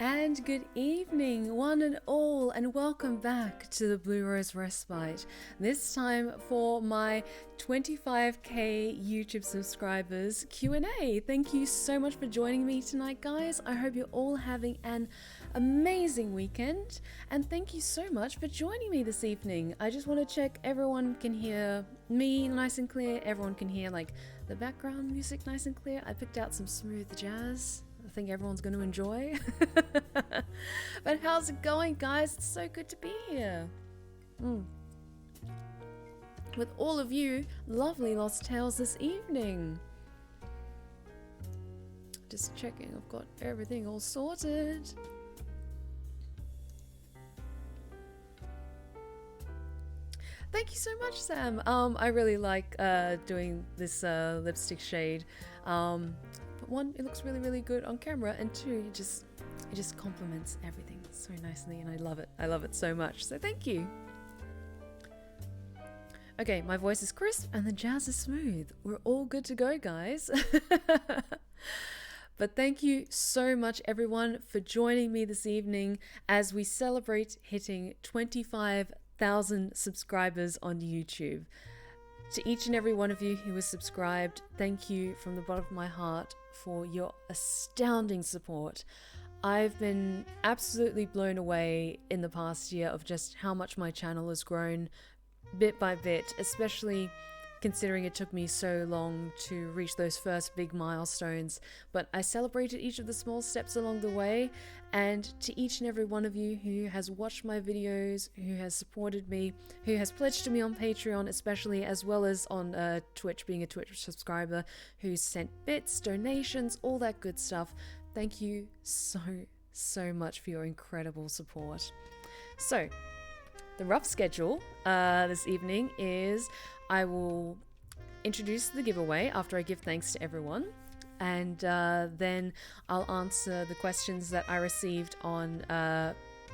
And good evening, one and all, and welcome back to the Blue Rose Respite. This time for my 25k YouTube subscribers Q&A. Thank you so much for joining me tonight, guys. I hope you're all having an amazing weekend, and thank you so much for joining me this evening. I just want to check everyone can hear me nice and clear, everyone can hear like the background music nice and clear. I picked out some smooth jazz I think everyone's going to enjoy. But how's it going, guys? It's so good to be here. With all of you lovely Lost Tales this evening. Just checking I've got everything all sorted. Thank you so much, Sam. I really like doing this lipstick shade. But one, it looks really, really good on camera, and two, it just complements everything so nicely, and I love it. I love it so much. So thank you. Okay, my voice is crisp and the jazz is smooth. We're all good to go, guys. But thank you so much, everyone, for joining me this evening as we celebrate hitting 25,000 subscribers on YouTube. To each and every one of you who is subscribed, thank you from the bottom of my heart for your astounding support. I've been absolutely blown away in the past year of just how much my channel has grown bit by bit, especially considering it took me so long to reach those first big milestones. But I celebrated each of the small steps along the way, and to each and every one of you who has watched my videos, who has supported me, who has pledged to me on Patreon especially, as well as on Twitch, being a Twitch subscriber, who's sent bits, donations, all that good stuff. Thank you so much for your incredible support. So the rough schedule this evening is I will introduce the giveaway after I give thanks to everyone, and then I'll answer the questions that I received on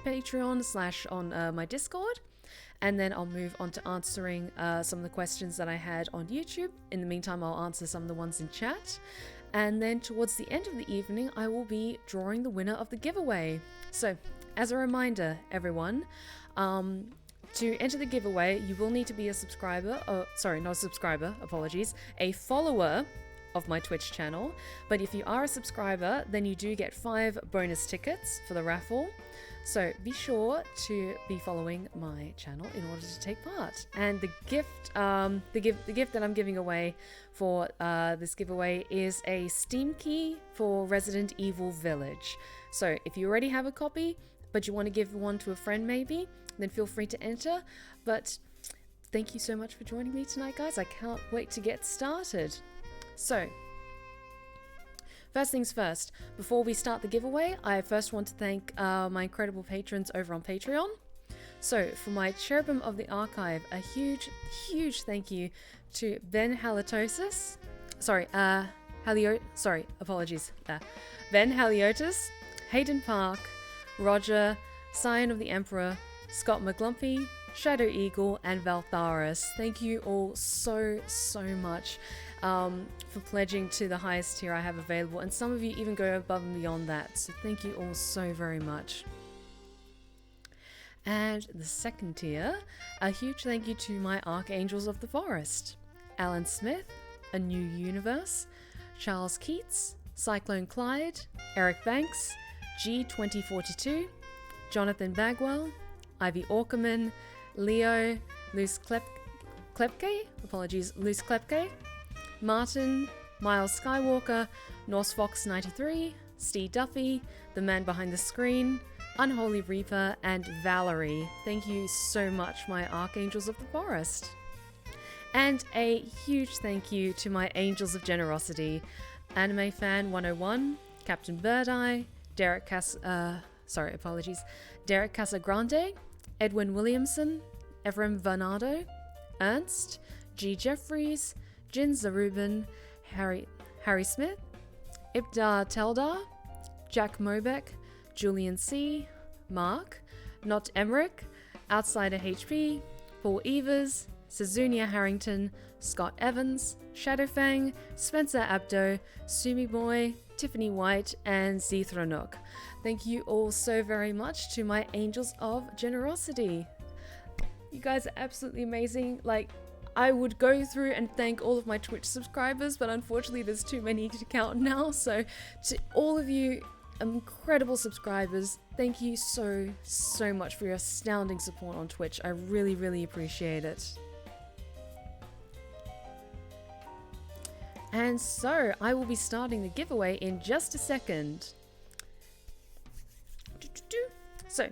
Patreon / on my Discord, and then I'll move on to answering some of the questions that I had on YouTube. In the meantime, I'll answer some of the ones in chat, and then towards the end of the evening I will be drawing the winner of the giveaway. So as a reminder, everyone, to enter the giveaway, you will need to be a subscriber, not a subscriber, apologies, a follower of my Twitch channel. But if you are a subscriber, then you do get 5 bonus tickets for the raffle. So be sure to be following my channel in order to take part. And the gift that I'm giving away for this giveaway is a Steam key for Resident Evil Village. So if you already have a copy, but you want to give one to a friend maybe, then feel free to enter. But thank you so much for joining me tonight, guys. I can't wait to get started. So, first things first, before we start the giveaway, I first want to thank my incredible patrons over on Patreon. So, for my Cherubim of the Archive, a huge thank you to Ben Haliotis. Ben Haliotis, Hayden, Parke, Roger, Scion of the Emperor, Scott McGlumpy, Shadow Eagle, and Valtharis. Thank you all so much for pledging to the highest tier I have available, and some of you even go above and beyond that, so thank you all so very much. And the second tier, a huge thank you to my Archangels of the Forest: Alan Smith, A New Universe, Charles Keats, CycloneClyde, Eric Banks, G2042, Jonathan Bagwell, Ivy Awkerman, Leo, Loos Klepke, Loos Klepke, Martin, Miles Skywalker, Norse Fox 93, Steve Duffy, the man behind the screen, Unholyreaper, and Valerie. Thank you so much, my Archangels of the Forest. And a huge thank you to my Angels of Generosity: Anime Fan 101, Captain Birdseye, Derek Casagrande, Edwin Williamson, Efrem Varnado, Ernst, G. Jeffries, Jin Zarubin, Harry Smith, Ipdar Teldar, Jack Mobeck, Julian C., Mark, Not Emmerich, Outsider HP, Paul Evers, Suzunia Harrington, Scott Evans, Shadowfang, Spencer Abdo, Sumi Boy, Tiffany White, and Zethronok. Thank you all so very much to my angels of generosity. You guys are absolutely amazing. Like, I would go through and thank all of my Twitch subscribers, but unfortunately there's too many to count now. So to all of you incredible subscribers, thank you so much for your astounding support on Twitch. I really appreciate it. And so I will be starting the giveaway in just a second. So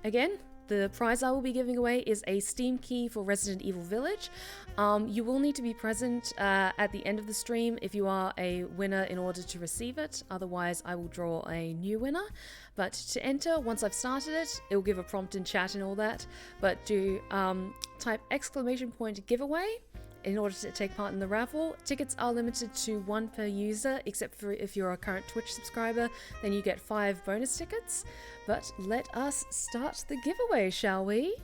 again, the prize I will be giving away is a Steam key for Resident Evil Village. You will need to be present at the end of the stream if you are a winner in order to receive it. Otherwise, I will draw a new winner. But to enter, once I've started it, it will give a prompt in chat and all that. But do type !giveaway in order to take part in the raffle. Tickets are limited to 1 per user, except for if you're a current Twitch subscriber, then you get 5 bonus tickets. But let us start the giveaway, shall we?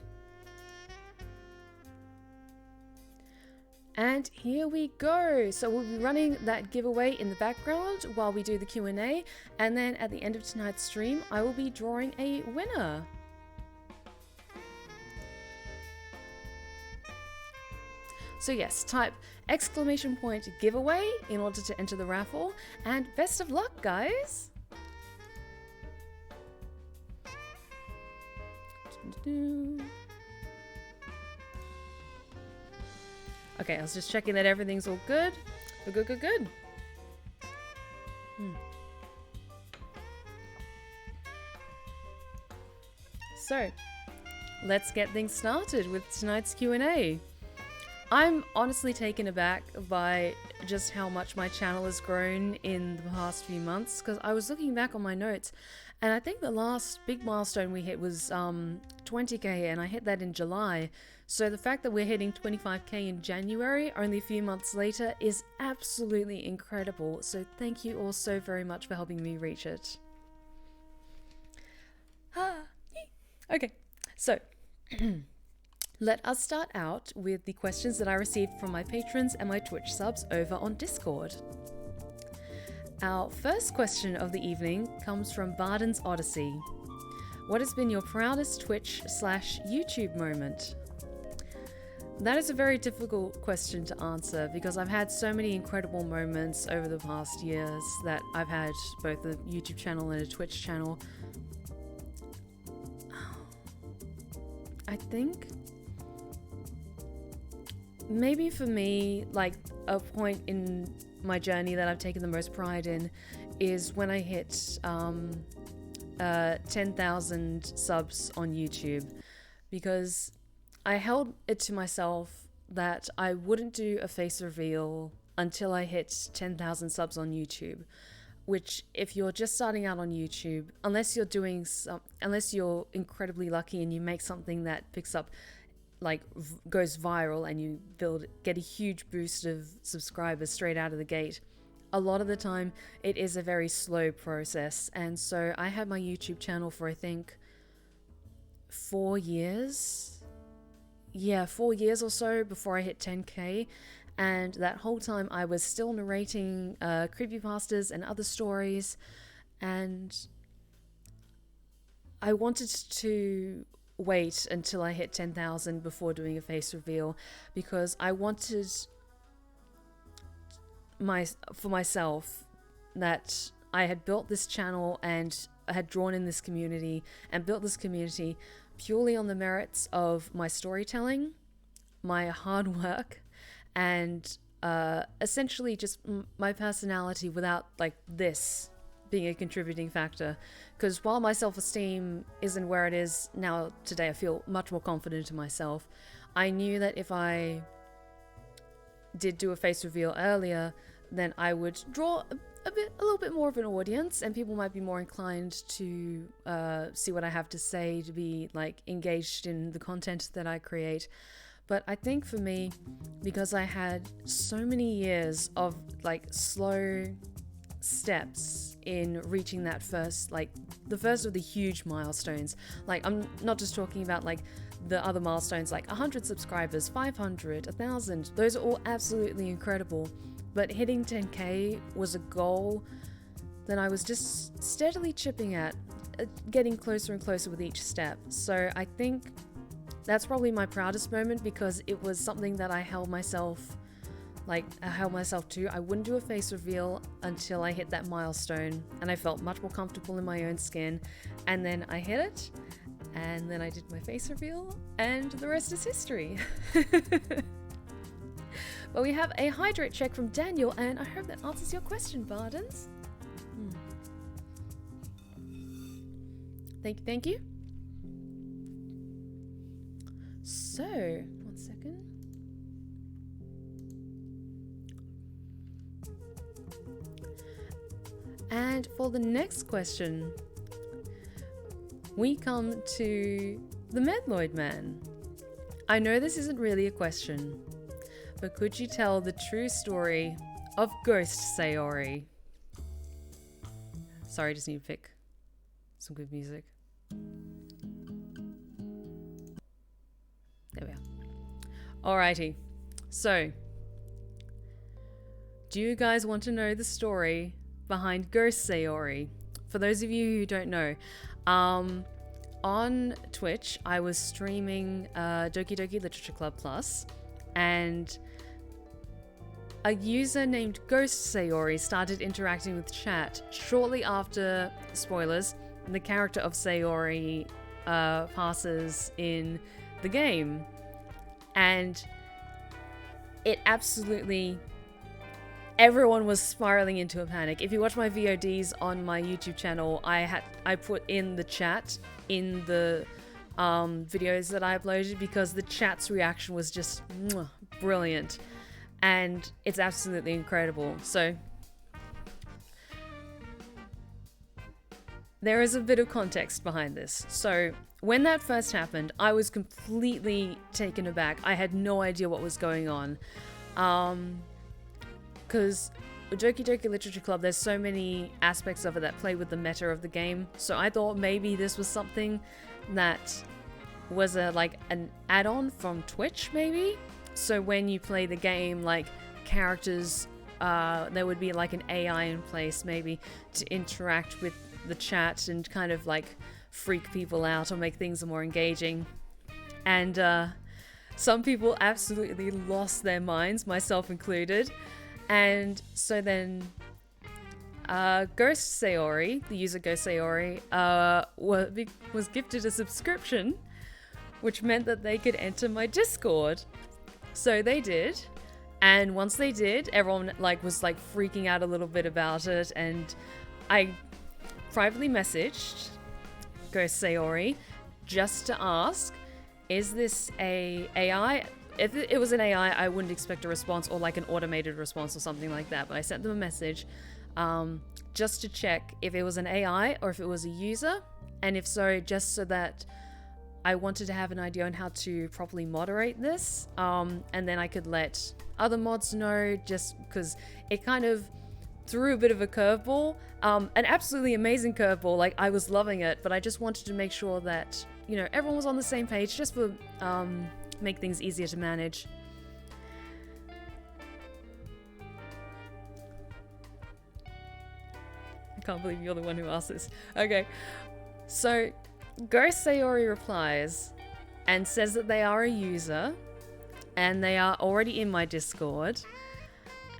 And here we go. So we'll be running that giveaway in the background while we do the Q&A, and then at the end of tonight's stream, I will be drawing a winner. So yes, type !giveaway in order to enter the raffle, and best of luck, guys! Okay, I was just checking that everything's all good. Good. So, let's get things started with tonight's Q&A. I'm honestly taken aback by just how much my channel has grown in the past few months, because I was looking back on my notes, and I think the last big milestone we hit was 20k, and I hit that in July. So the fact that we're hitting 25k in January, only a few months later, is absolutely incredible. So thank you all so very much for helping me reach it. Okay, so let us start out with the questions that I received from my patrons and my Twitch subs over on Discord. Our first question of the evening comes from Barden's Odyssey. What has been your proudest Twitch/YouTube moment? That is a very difficult question to answer because I've had so many incredible moments over the past years that I've had both a YouTube channel and a Twitch channel. I think maybe for me, like a point in my journey that I've taken the most pride in is when I hit 10,000 subs on YouTube, because I held it to myself that I wouldn't do a face reveal until I hit 10,000 subs on YouTube, which if you're just starting out on YouTube, unless you're incredibly lucky and you make something that picks up, like goes viral and you get a huge boost of subscribers straight out of the gate, a lot of the time it is a very slow process. And so I had my YouTube channel for I think 4 years. Yeah, 4 years or so before I hit 10k, and that whole time I was still narrating creepypastas and other stories, and I wanted to wait until I hit 10,000 before doing a face reveal, because I wanted for myself that I had built this channel and I had drawn in this community and built this community purely on the merits of my storytelling, my hard work, and essentially just my personality, without like this being a contributing factor. Because while my self-esteem isn't where it is now today, I feel much more confident in myself. I knew that if I did do a face reveal earlier, then I would draw a little bit more of an audience, and people might be more inclined to see what I have to say, to be like engaged in the content that I create. But I think for me, because I had so many years of like slow steps in reaching that first, like the first of the huge milestones. Like, I'm not just talking about like the other milestones, like 100 subscribers, 500, 1,000. Those are all absolutely incredible. But hitting 10K was a goal that I was just steadily chipping at, getting closer and closer with each step. So I think that's probably my proudest moment, because it was something that I held myself to. I wouldn't do a face reveal until I hit that milestone, and I felt much more comfortable in my own skin. And then I hit it, and then I did my face reveal, and the rest is history. But we have a hydrate check from Daniel, and I hope that answers your question, Bardens. Thank you. So, one second. And for the next question, we come to the Medloid Man. I know this isn't really a question, but could you tell the true story of Ghost Sayori? Sorry, I just need to pick some good music. There we are. Alrighty. So, do you guys want to know the story behind Ghost Sayori? For those of you who don't know, on Twitch, I was streaming Doki Doki Literature Club Plus, and a user named Ghost Sayori started interacting with chat shortly after, spoilers, the character of Sayori passes in the game. And it absolutely, everyone was spiraling into a panic. If you watch my VODs on my YouTube channel, I put in the chat in the videos that I uploaded, because the chat's reaction was just brilliant. And it's absolutely incredible. So there is a bit of context behind this. So when that first happened, I was completely taken aback. I had no idea what was going on. Because Doki Doki Literature Club, there's so many aspects of it that play with the meta of the game. So I thought maybe this was something that was like an add-on from Twitch, maybe? So when you play the game, like characters, there would be like an AI in place maybe to interact with the chat and kind of like freak people out or make things more engaging. And some people absolutely lost their minds, myself included. And so then Ghost Sayori, the user Ghost Sayori, was gifted a subscription, which meant that they could enter my Discord. So they did, and once they did, everyone was freaking out a little bit about it, and I privately messaged Ghost Sayori just to ask, is this a AI? If it was an AI, I wouldn't expect a response or like an automated response or something like that, but I sent them a message just to check if it was an AI or if it was a user, and if so, just so that I wanted to have an idea on how to properly moderate this, and then I could let other mods know, just because it kind of threw a bit of a curveball, an absolutely amazing curveball. Like, I was loving it, but I just wanted to make sure that, you know, everyone was on the same page, just for make things easier to manage. I can't believe you're the one who asked this. Okay, so Ghost Sayori replies and says that they are a user and they are already in my Discord,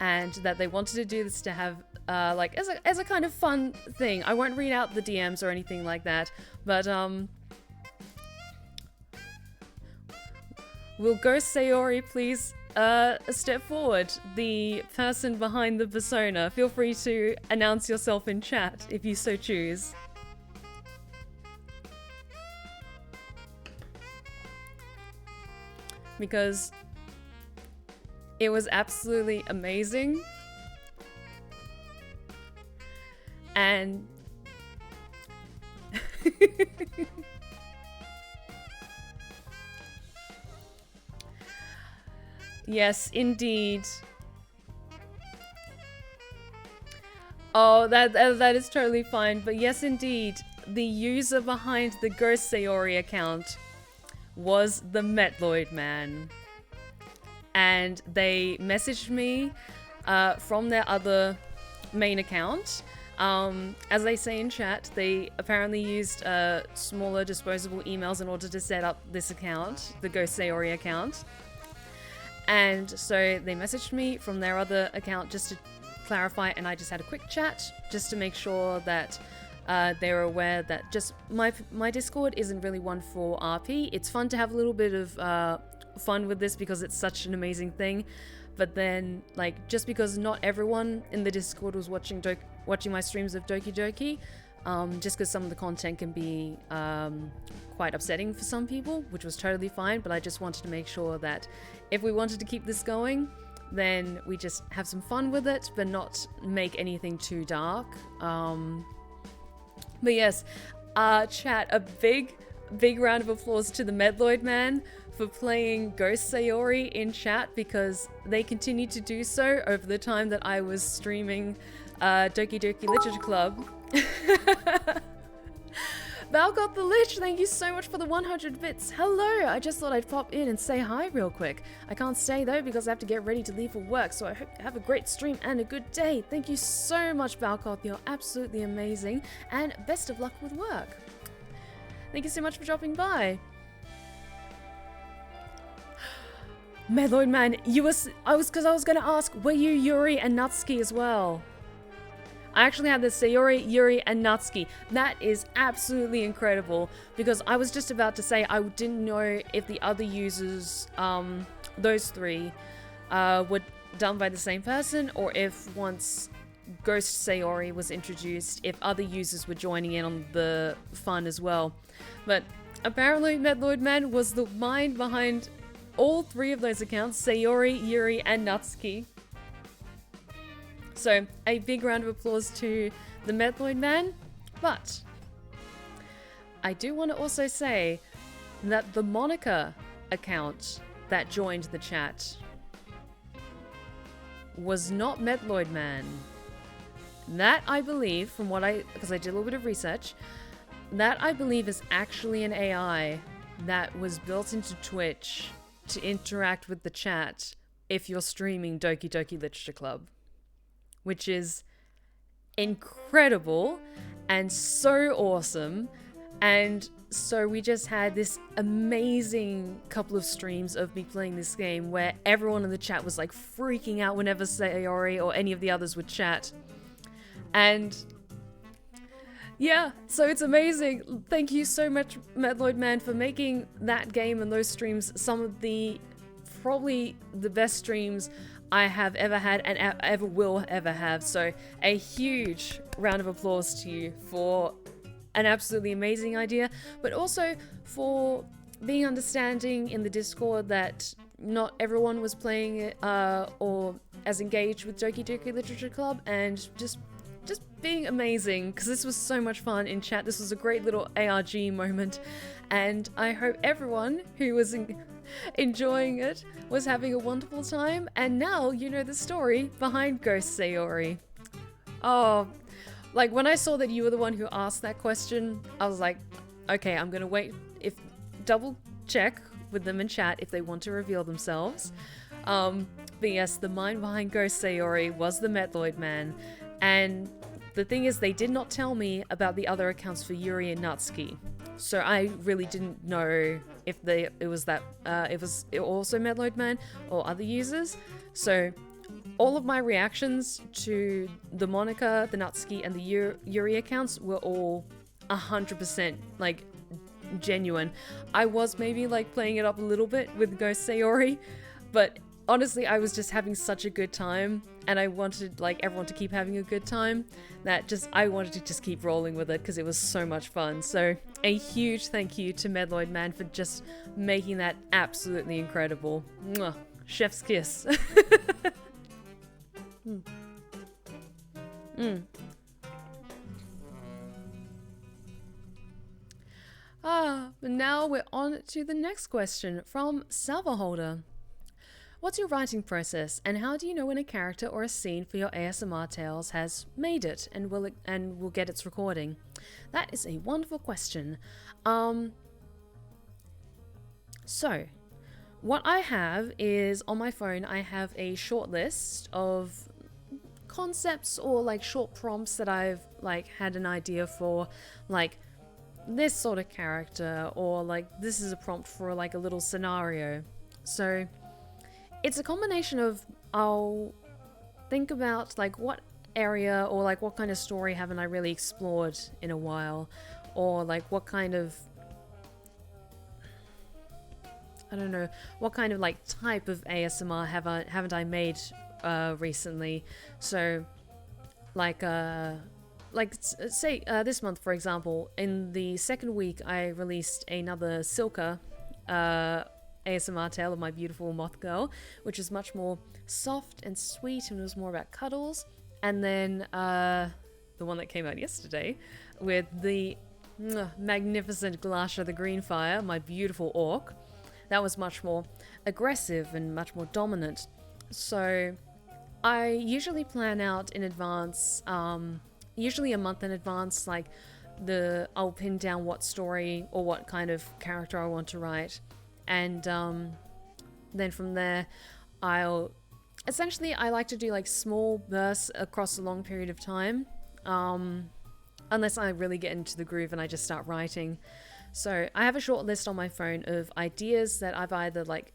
and that they wanted to do this to have as a kind of fun thing. I won't read out the DMs or anything like that, but will Ghost Sayori please step forward? The person behind the persona. Feel free to announce yourself in chat if you so choose. Because it was absolutely amazing. And yes, indeed. Oh, that is totally fine. But yes, indeed, the user behind the Ghost Sayori account was the Metloid Man. And they messaged me from their other main account. As they say in chat, they apparently used smaller disposable emails in order to set up this account, the Ghost Sayori account. And so they messaged me from their other account just to clarify, and I just had a quick chat just to make sure that they were aware that just my Discord isn't really one for RP. It's fun to have a little bit of fun with this because it's such an amazing thing. But then, like, just because not everyone in the Discord was watching my streams of Doki Doki, just because some of the content can be quite upsetting for some people, which was totally fine. But I just wanted to make sure that if we wanted to keep this going, then we just have some fun with it, but not make anything too dark. But yes, chat, a big round of applause to the Medloid Man for playing Ghost Sayori in chat, because they continued to do so over the time that I was streaming Doki Doki Literature Club. Val got the Lich, thank you so much for the 100 bits. Hello, I just thought I'd pop in and say hi real quick. I can't stay though because I have to get ready to leave for work, so I hope you have a great stream and a good day. Thank you so much, Balcoth, you're absolutely amazing, and best of luck with work. Thank you so much for dropping by. Medloid Man, I was gonna ask, were you Yuri and Natsuki as well? I actually had the Sayori, Yuri, and Natsuki. That is absolutely incredible, because I was just about to say I didn't know if the other users, those three, were done by the same person, or if once Ghost Sayori was introduced, if other users were joining in on the fun as well. But apparently Medloid Man was the mind behind all three of those accounts, Sayori, Yuri, and Natsuki. So, a big round of applause to the Medloid Man. But I do want to also say that the Monica account that joined the chat was not Medloid Man. That, I believe, from what because I did a little bit of research, that I believe is actually an AI that was built into Twitch to interact with the chat if you're streaming Doki Doki Literature Club. Which is incredible and so awesome. And so we just had this amazing couple of streams of me playing this game where everyone in the chat was like freaking out whenever Sayori or any of the others would chat. And yeah, so it's amazing. Thank you so much, Medloid Man, for making that game and those streams some of the probably the best streams I have ever had and ever will ever have. So a huge round of applause to you for an absolutely amazing idea, but also for being understanding in the Discord that not everyone was playing it or as engaged with Doki Doki Literature Club, and just being amazing, because this was so much fun in chat. This was a great little ARG moment, and I hope everyone who was enjoying it was having a wonderful time. And now you know the story behind Ghost Sayori. Oh, like when I saw that you were the one who asked that question, I was like, okay, I'm gonna wait, double check with them in chat if they want to reveal themselves. But yes, the mind behind Ghost Sayori was the Metloid Man, and the thing is, they did not tell me about the other accounts for Yuri and Natsuki, so I really didn't know if it was also Medloid Man or other users. So all of my reactions to the Monica, the Natsuki, and the Yuri accounts were all 100% like genuine. I was maybe like playing it up a little bit with Ghost Sayori, but honestly, I was just having such a good time, and I wanted like everyone to keep having a good time, that I wanted to just keep rolling with it because it was so much fun. So a huge thank you to Medloid Man for just making that absolutely incredible. Mwah. Chef's kiss. But now we're on to the next question from Salvaholder. What's your writing process, and how do you know when a character or a scene for your ASMR tales has made it and will get its recording? That is a wonderful question. So, what I have is, on my phone, I have a short list of concepts or like short prompts that I've like had an idea for, like this sort of character, or like this is a prompt for like a little scenario. So it's a combination of, I'll think about like what area or like what kind of story haven't I really explored in a while, or like what kind of, I don't know, what kind of like type of ASMR haven't I made recently. So like say this month, for example, in the second week I released another Silka ASMR tale of my beautiful moth girl, which is much more soft and sweet and was more about cuddles. And then the one that came out yesterday with the magnificent Glasha the Greenfire, my beautiful orc, that was much more aggressive and much more dominant. So I usually plan out in advance, usually a month in advance, like I'll pin down what story or what kind of character I want to write. And then from there, I like to do like small bursts across a long period of time, unless I really get into the groove and I just start writing. So I have a short list on my phone of ideas that I've either like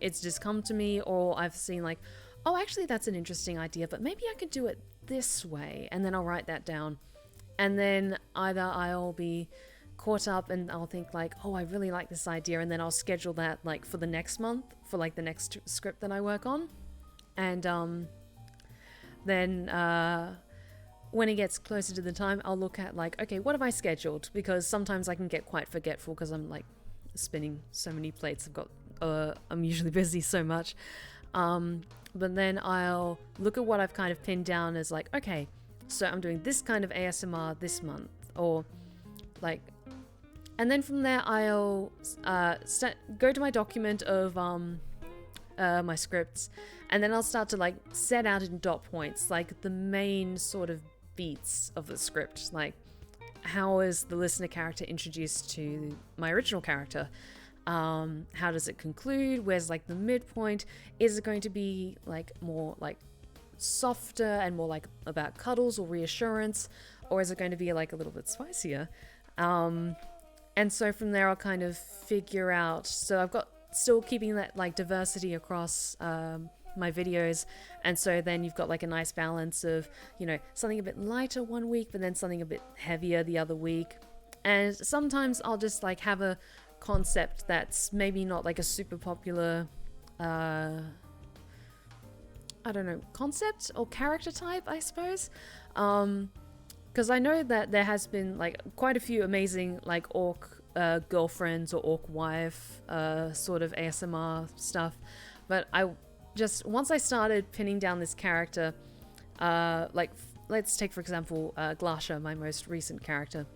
it's just come to me, or I've seen like, oh, actually that's an interesting idea, but maybe I could do it this way, and then I'll write that down. And then either I'll be caught up and I'll think like, oh, I really like this idea, and then I'll schedule that like for the next month for like the next script that I work on. And then when it gets closer to the time, I'll look at like, okay, what have I scheduled? Because sometimes I can get quite forgetful because I'm like spinning so many plates. I'm usually busy so much. But then I'll look at what I've kind of pinned down as like, okay, so I'm doing this kind of ASMR this month, or like, and then from there I'll go to my document of my scripts, and then I'll start to like set out in dot points, like the main sort of beats of the script, like how is the listener character introduced to my original character, how does it conclude, where's like the midpoint, is it going to be like more like softer and more like about cuddles or reassurance, or is it going to be like a little bit spicier, and so from there I'll kind of figure out, so I've got still keeping that like diversity across my videos, and so then you've got like a nice balance of, you know, something a bit lighter one week but then something a bit heavier the other week. And sometimes I'll just like have a concept that's maybe not like a super popular I don't know, concept or character type, I suppose, because I know that there has been like quite a few amazing like orc girlfriends or orc wife sort of ASMR stuff, but once I started pinning down this character, like let's take for example Glasha, my most recent character.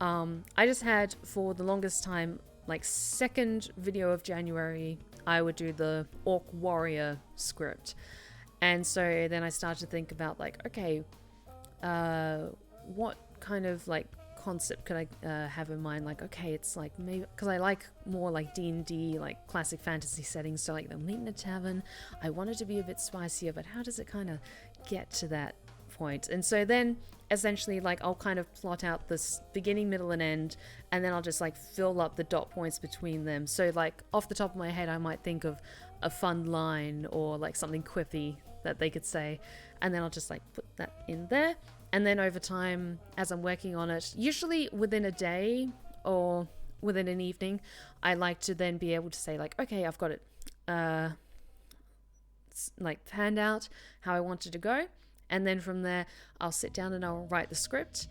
I just had for the longest time, like second video of January, I would do the orc warrior script, and so then I started to think about like, okay, what kind of like concept could I have in mind? Like, okay, it's like maybe because I like more like D&D, like classic fantasy settings, so like they'll meet in a tavern. I want it to be a bit spicier, but how does it kind of get to that point? And so then essentially like I'll kind of plot out this beginning, middle and end, and then I'll just like fill up the dot points between them. So like off the top of my head I might think of a fun line or like something quippy that they could say, and then I'll just like put that in there. And then over time, as I'm working on it, usually within a day or within an evening, I like to then be able to say like, okay, I've got it like panned out how I want it to go. And then from there, I'll sit down and I'll write the script.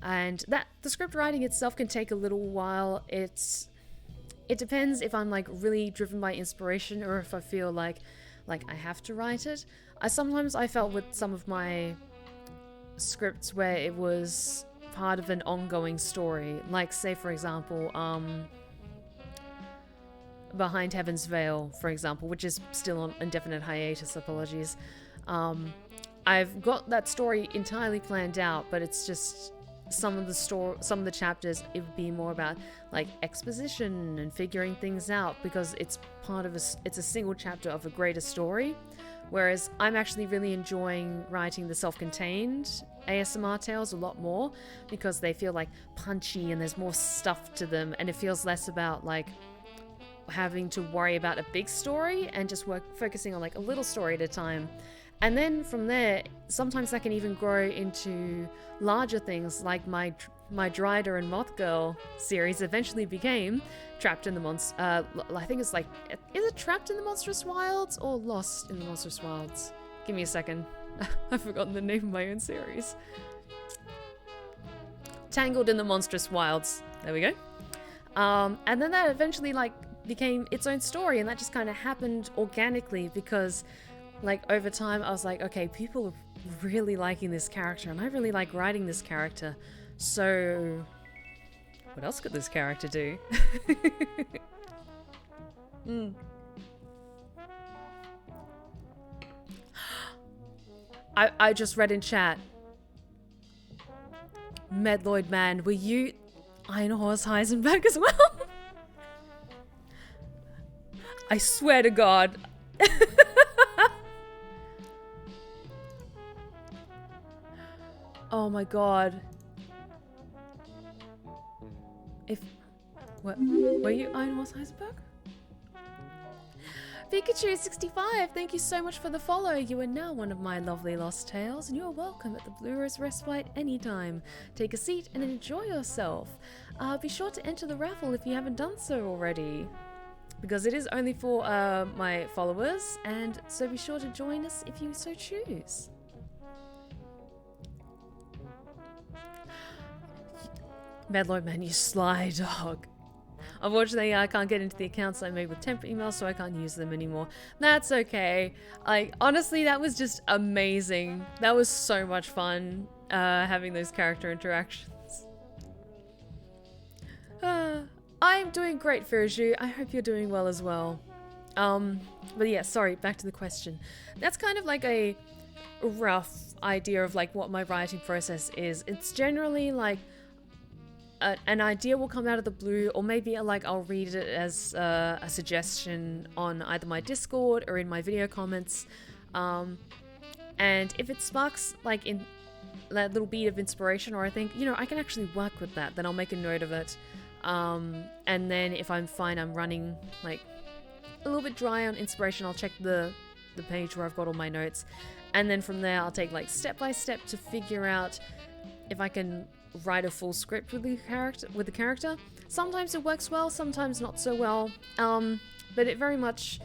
And the script writing itself can take a little while. It depends if I'm like really driven by inspiration or if I feel like I have to write it. Sometimes I felt with some of my scripts where it was part of an ongoing story, like say for example Behind Heaven's Veil, for example, which is still on indefinite hiatus, apologies. I've got that story entirely planned out, but it's just some of the chapters, it would be more about like exposition and figuring things out, because it's it's a single chapter of a greater story. Whereas I'm actually really enjoying writing the self-contained ASMR tales a lot more, because they feel like punchy and there's more stuff to them, and it feels less about like having to worry about a big story and just focusing on like a little story at a time. And then from there, sometimes that can even grow into larger things, like my Drider and Moth Girl series eventually became Trapped in the I think it's like, is it Trapped in the Monstrous Wilds or Lost in the Monstrous Wilds? Give me a second. I've forgotten the name of my own series. Tangled in the Monstrous Wilds. There we go. And then that eventually like became its own story, and that just kind of happened organically, because like over time I was like, okay, people are really liking this character and I really like writing this character, so what else could this character do? I just read in chat, Medloid Man, were you Iron Horse Heisenberg as well? I swear to God. Oh my God. Were you Iron Horse Heisenberg? Pikachu65, thank you so much for the follow. You are now one of my lovely lost tales, and you are welcome at the Blue Rose Respite anytime. Take a seat and enjoy yourself. Be sure to enter the raffle if you haven't done so already, because it is only for my followers, and so be sure to join us if you so choose. Medloid Man, you sly dog. Unfortunately, I can't get into the accounts I made with temp emails, so I can't use them anymore. That's okay. Like, honestly, that was just amazing. That was so much fun, having those character interactions. I'm doing great, Firju. I hope you're doing well as well. But yeah, sorry, back to the question. That's kind of like a rough idea of like what my writing process is. It's generally like an idea will come out of the blue, or maybe like I'll read it as a suggestion on either my Discord or in my video comments, and if it sparks like in that little beat of inspiration, or I think, you know, I can actually work with that, then I'll make a note of it, and then if I'm running like a little bit dry on inspiration, I'll check the page where I've got all my notes, and then from there I'll take like step by step to figure out if I can write a full script with the character. Sometimes it works well, sometimes not so well, but it very much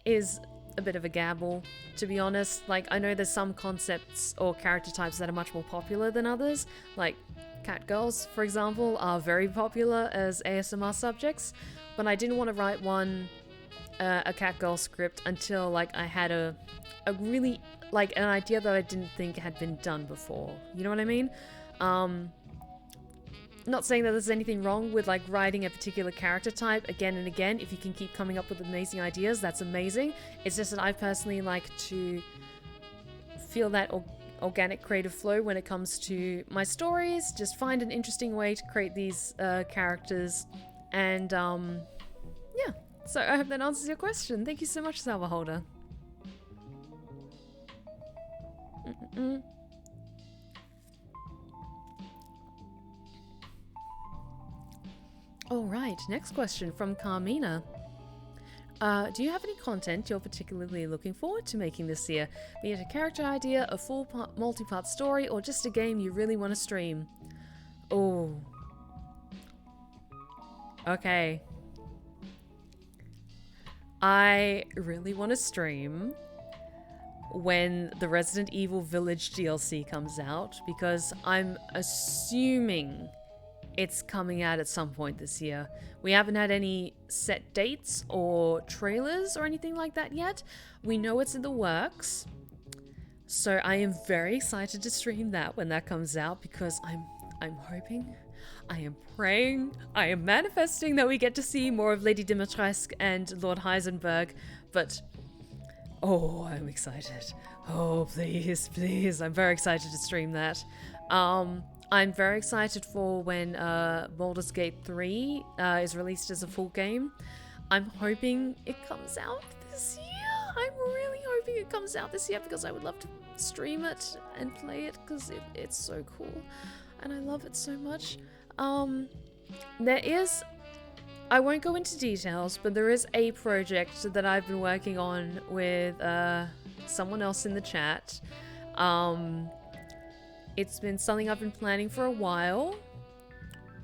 is a bit of a gamble, to be honest. Like, I know there's some concepts or character types that are much more popular than others, like cat girls, for example, are very popular as ASMR subjects, but I didn't want to write a cat girl script until like I had a really like an idea that I didn't think had been done before, you know what I mean? Not saying that there's anything wrong with like writing a particular character type again and again. If you can keep coming up with amazing ideas, that's amazing. It's just that I personally like to feel that organic creative flow when it comes to my stories. Just find an interesting way to create these characters, and yeah. So I hope that answers your question. Thank you so much, Salvaholder. Alright, next question from Carmina. Do you have any content you're particularly looking forward to making this year? Be it a character idea, a full multi-part story, or just a game you really want to stream? Oh. Okay. I really want to stream when the Resident Evil Village DLC comes out, because I'm assuming it's coming out at some point this year. We haven't had any set dates or trailers or anything like that yet. We know it's in the works, so I am very excited to stream that when that comes out, because I'm hoping, I am praying, I am manifesting that we get to see more of Lady Dimitrescu and Lord Heisenberg, but oh, I'm excited. Oh, please, please. I'm very excited to stream that. I'm very excited for when Baldur's Gate 3 is released as a full game. I'm hoping it comes out this year. I'm really hoping it comes out this year because I would love to stream it and play it because it's so cool. And I love it so much. There is... I won't go into details, but there is a project that I've been working on with someone else in the chat. It's been something I've been planning for a while,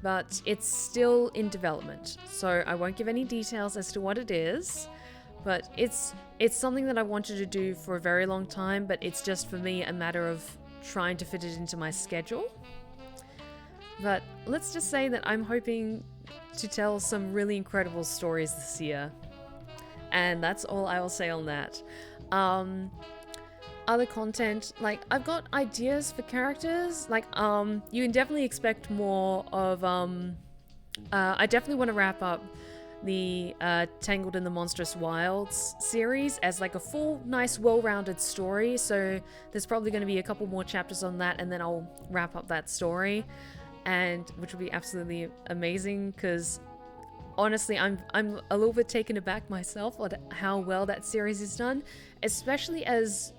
but it's still in development. So I won't give any details as to what it is, but it's something that I wanted to do for a very long time, but it's just for me a matter of trying to fit it into my schedule. But let's just say that I'm hoping to tell some really incredible stories this year. And that's all I will say on that. Other content, like, I've got ideas for characters. Like, you can definitely expect more of, I definitely want to wrap up the Tangled in the Monstrous Wilds series as like a full, nice, well-rounded story. So there's probably going to be a couple more chapters on that, and then I'll wrap up that story. And which will be absolutely amazing because honestly I'm a little bit taken aback myself at how well that series is done, especially as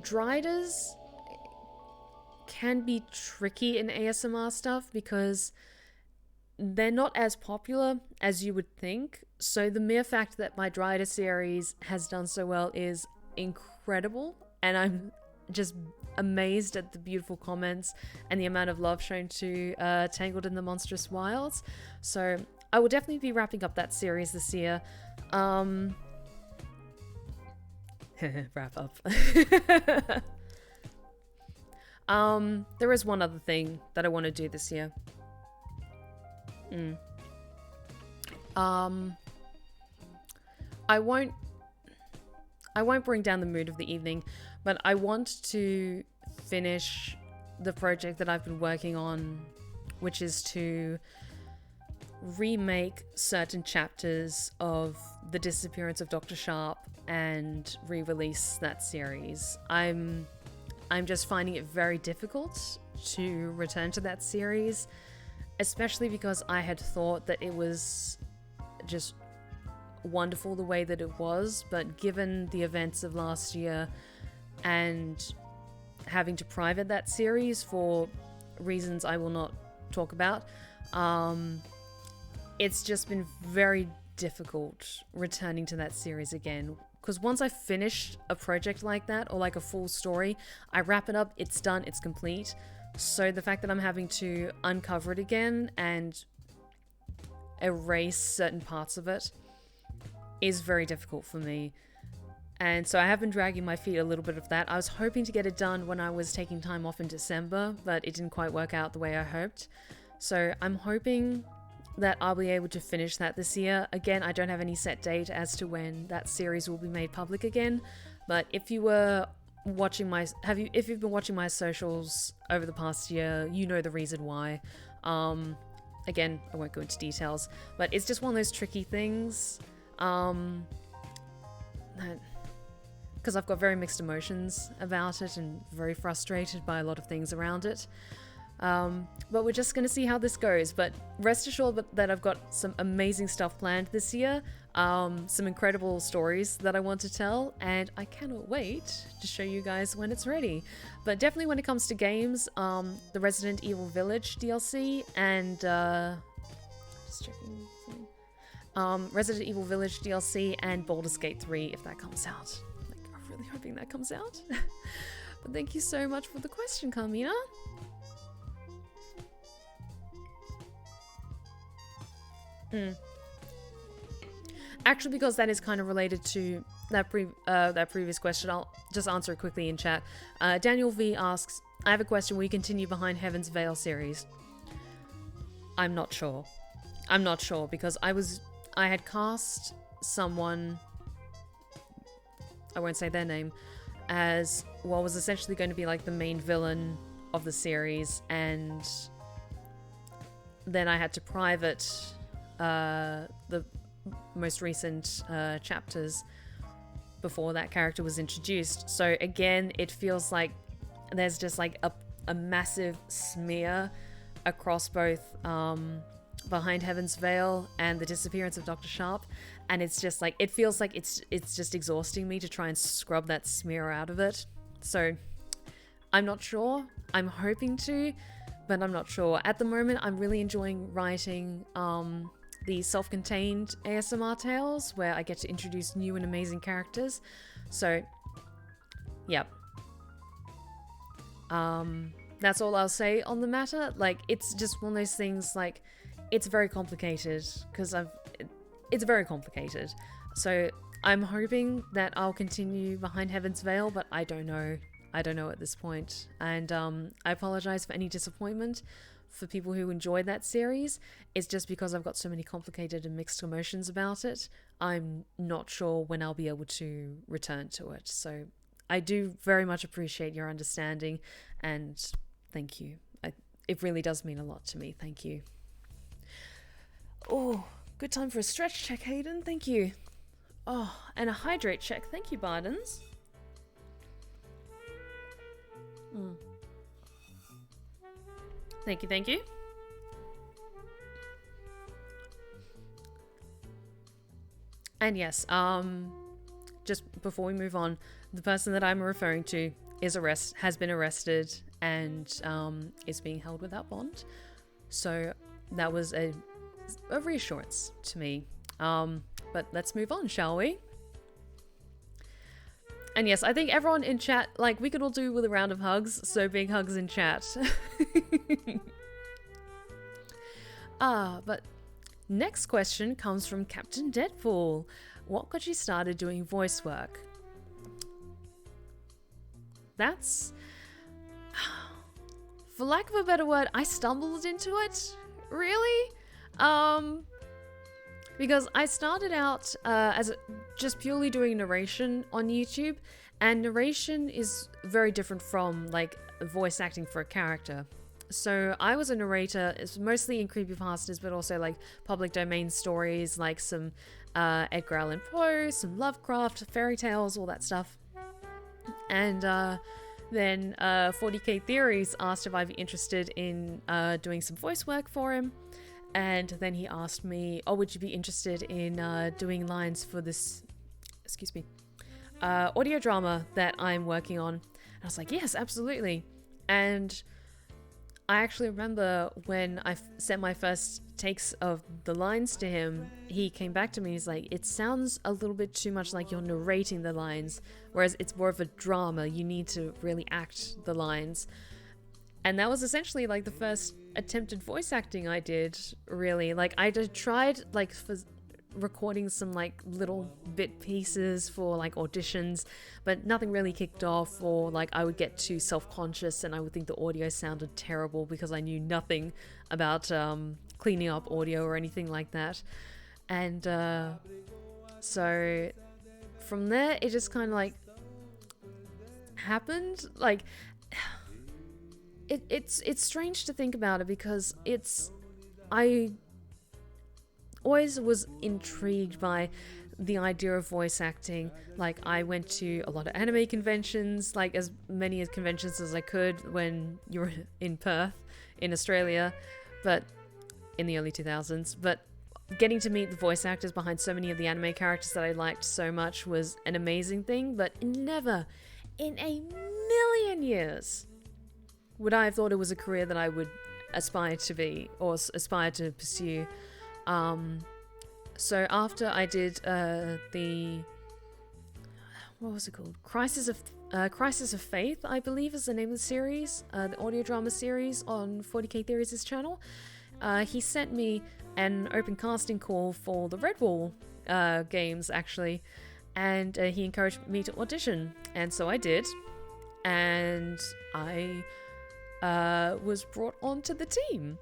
Driders can be tricky in ASMR stuff because they're not as popular as you would think. So the mere fact that my Drider series has done so well is incredible, and I'm just amazed at the beautiful comments and the amount of love shown to Tangled in the Monstrous Wilds. So I will definitely be wrapping up that series this year. Wrap up. There is one other thing that I want to do this year. I won't bring down the mood of the evening, but I want to finish the project that I've been working on, which is to remake certain chapters of The Disappearance of Dr. Sharp and re-release that series. I'm just finding it very difficult to return to that series, especially because I had thought that it was just wonderful the way that it was, but given the events of last year and having to private that series for reasons I will not talk about, it's just been very difficult returning to that series again. Because once I finish a project like that, or like a full story, I wrap it up, it's done, it's complete. So the fact that I'm having to uncover it again and erase certain parts of it is very difficult for me. And so I have been dragging my feet a little bit of that. I was hoping to get it done when I was taking time off in December, but it didn't quite work out the way I hoped. So I'm hoping that I'll be able to finish that this year. Again, I don't have any set date as to when that series will be made public again, but if you were watching if you've been watching my socials over the past year, you know the reason why. Again, I won't go into details, but it's just one of those tricky things. Because I've got very mixed emotions about it and very frustrated by a lot of things around it. But we're just going to see how this goes. But rest assured that I've got some amazing stuff planned this year. Some incredible stories that I want to tell. And I cannot wait to show you guys when it's ready. But definitely when it comes to games, the Resident Evil Village DLC and... just checking something. Resident Evil Village DLC and Baldur's Gate 3 if that comes out. Like, I'm really hoping that comes out. But thank you so much for the question, Carmina. Actually, because that is kind of related to that previous question, I'll just answer it quickly in chat. Daniel V asks, I have a question. Will you continue behind Heaven's Veil series? I'm not sure. I'm not sure because I had cast someone, I won't say their name, as what was essentially going to be like the main villain of the series, and then I had to private the most recent chapters before that character was introduced. So again, it feels like there's just like a massive smear across both Behind Heaven's Veil and the disappearance of Dr. Sharp, and it's just like, it feels like it's just exhausting me to try and scrub that smear out of it. So I'm not sure. I'm hoping to, but I'm not sure. At the moment, I'm really enjoying writing the self-contained ASMR tales where I get to introduce new and amazing characters. So, yeah. That's all I'll say on the matter. Like, it's just one of those things, like, it's very complicated because it's very complicated. So I'm hoping that I'll continue Behind Heaven's Veil, but I don't know. I don't know at this point. And I apologize for any disappointment for people who enjoyed that series. It's just because I've got so many complicated and mixed emotions about it. I'm not sure when I'll be able to return to it. So I do very much appreciate your understanding, and thank you. It really does mean a lot to me. Thank you. Oh, good time for a stretch check, Hayden. Thank you. Oh, and a hydrate check. Thank you, Bardens. Thank you, thank you. And yes, just before we move on, the person that I'm referring to has been arrested and is being held without bond. So that was a reassurance to me. But let's move on, shall we? And yes, I think everyone in chat, like, we could all do with a round of hugs, so big hugs in chat. But next question comes from Captain Deadpool. What got you started doing voice work? That's, for lack of a better word, I stumbled into it, really. Because I started out as just purely doing narration on YouTube, and narration is very different from like voice acting for a character. So I was a narrator, it's mostly in creepypastas, but also like public domain stories, like some Edgar Allan Poe, some Lovecraft, fairy tales, all that stuff. And then 40k Theories asked if I'd be interested in doing some voice work for him. And then he asked me, oh, would you be interested in doing lines for this, audio drama that I'm working on? And I was like, yes, absolutely. And I actually remember when I sent my first takes of the lines to him, he came back to me, he's like, it sounds a little bit too much like you're narrating the lines, whereas it's more of a drama, you need to really act the lines. And that was essentially like the first attempted voice acting I did, really. Like, I tried like for recording some like little bit pieces for like auditions, but nothing really kicked off, or like I would get too self-conscious and I would think the audio sounded terrible because I knew nothing about cleaning up audio or anything like that. And so from there it just kind of like happened. Like, it's strange to think about it because I always was intrigued by the idea of voice acting. Like, I went to a lot of anime conventions, like as many conventions as I could when you were in Perth in Australia, but in the early 2000s. But getting to meet the voice actors behind so many of the anime characters that I liked so much was an amazing thing, but never in a million years would I have thought it was a career that I would aspire to be or aspire to pursue. So after I did the, what was it called? Crisis of Faith, I believe is the name of the series, the audio drama series on 40k Theories' channel. He sent me an open casting call for the Redwall games, actually, and he encouraged me to audition, and so I did, and I was brought onto the team,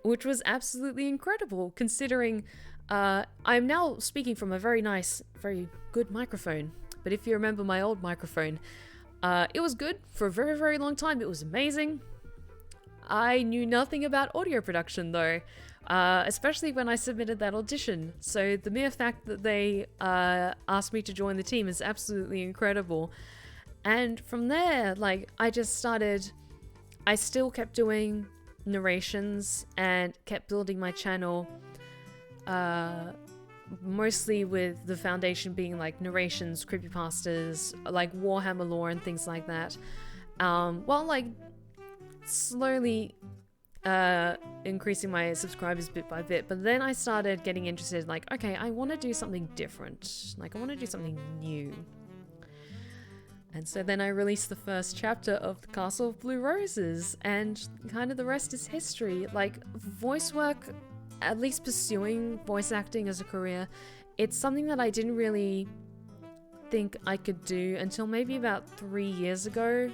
which was absolutely incredible, considering I'm now speaking from a very nice, very good microphone. But if you remember my old microphone, it was good for a very, very long time. It was amazing. I knew nothing about audio production though, especially when I submitted that audition. So the mere fact that they asked me to join the team is absolutely incredible. And from there, like, I still kept doing narrations and kept building my channel, mostly with the foundation being like narrations, creepypastas, like Warhammer lore and things like that. While like slowly increasing my subscribers bit by bit, but then I started getting interested, like, okay, I want to do something different, like I want to do something new. And so then I released the first chapter of The Castle of Blue Roses, and kind of the rest is history. Like, voice work, at least pursuing voice acting as a career, it's something that I didn't really think I could do until maybe about 3 years ago,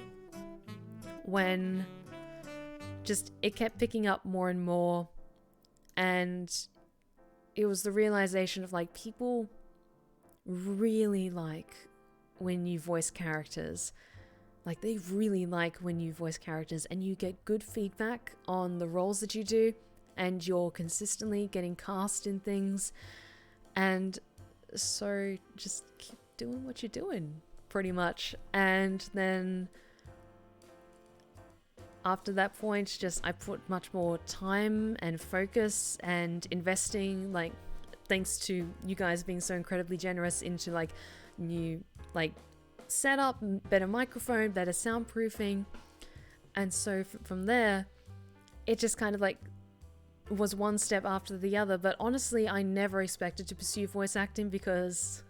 when just it kept picking up more and more, and it was the realization of like, people really like when you voice characters. Like, they really like when you voice characters and you get good feedback on the roles that you do, and you're consistently getting cast in things. And so just keep doing what you're doing, pretty much. And then after that point, just I put much more time and focus and investing, like, thanks to you guys being so incredibly generous, into like new like setup, better microphone, better soundproofing. And so from there, it just kind of like was one step after the other. But honestly, I never expected to pursue voice acting, because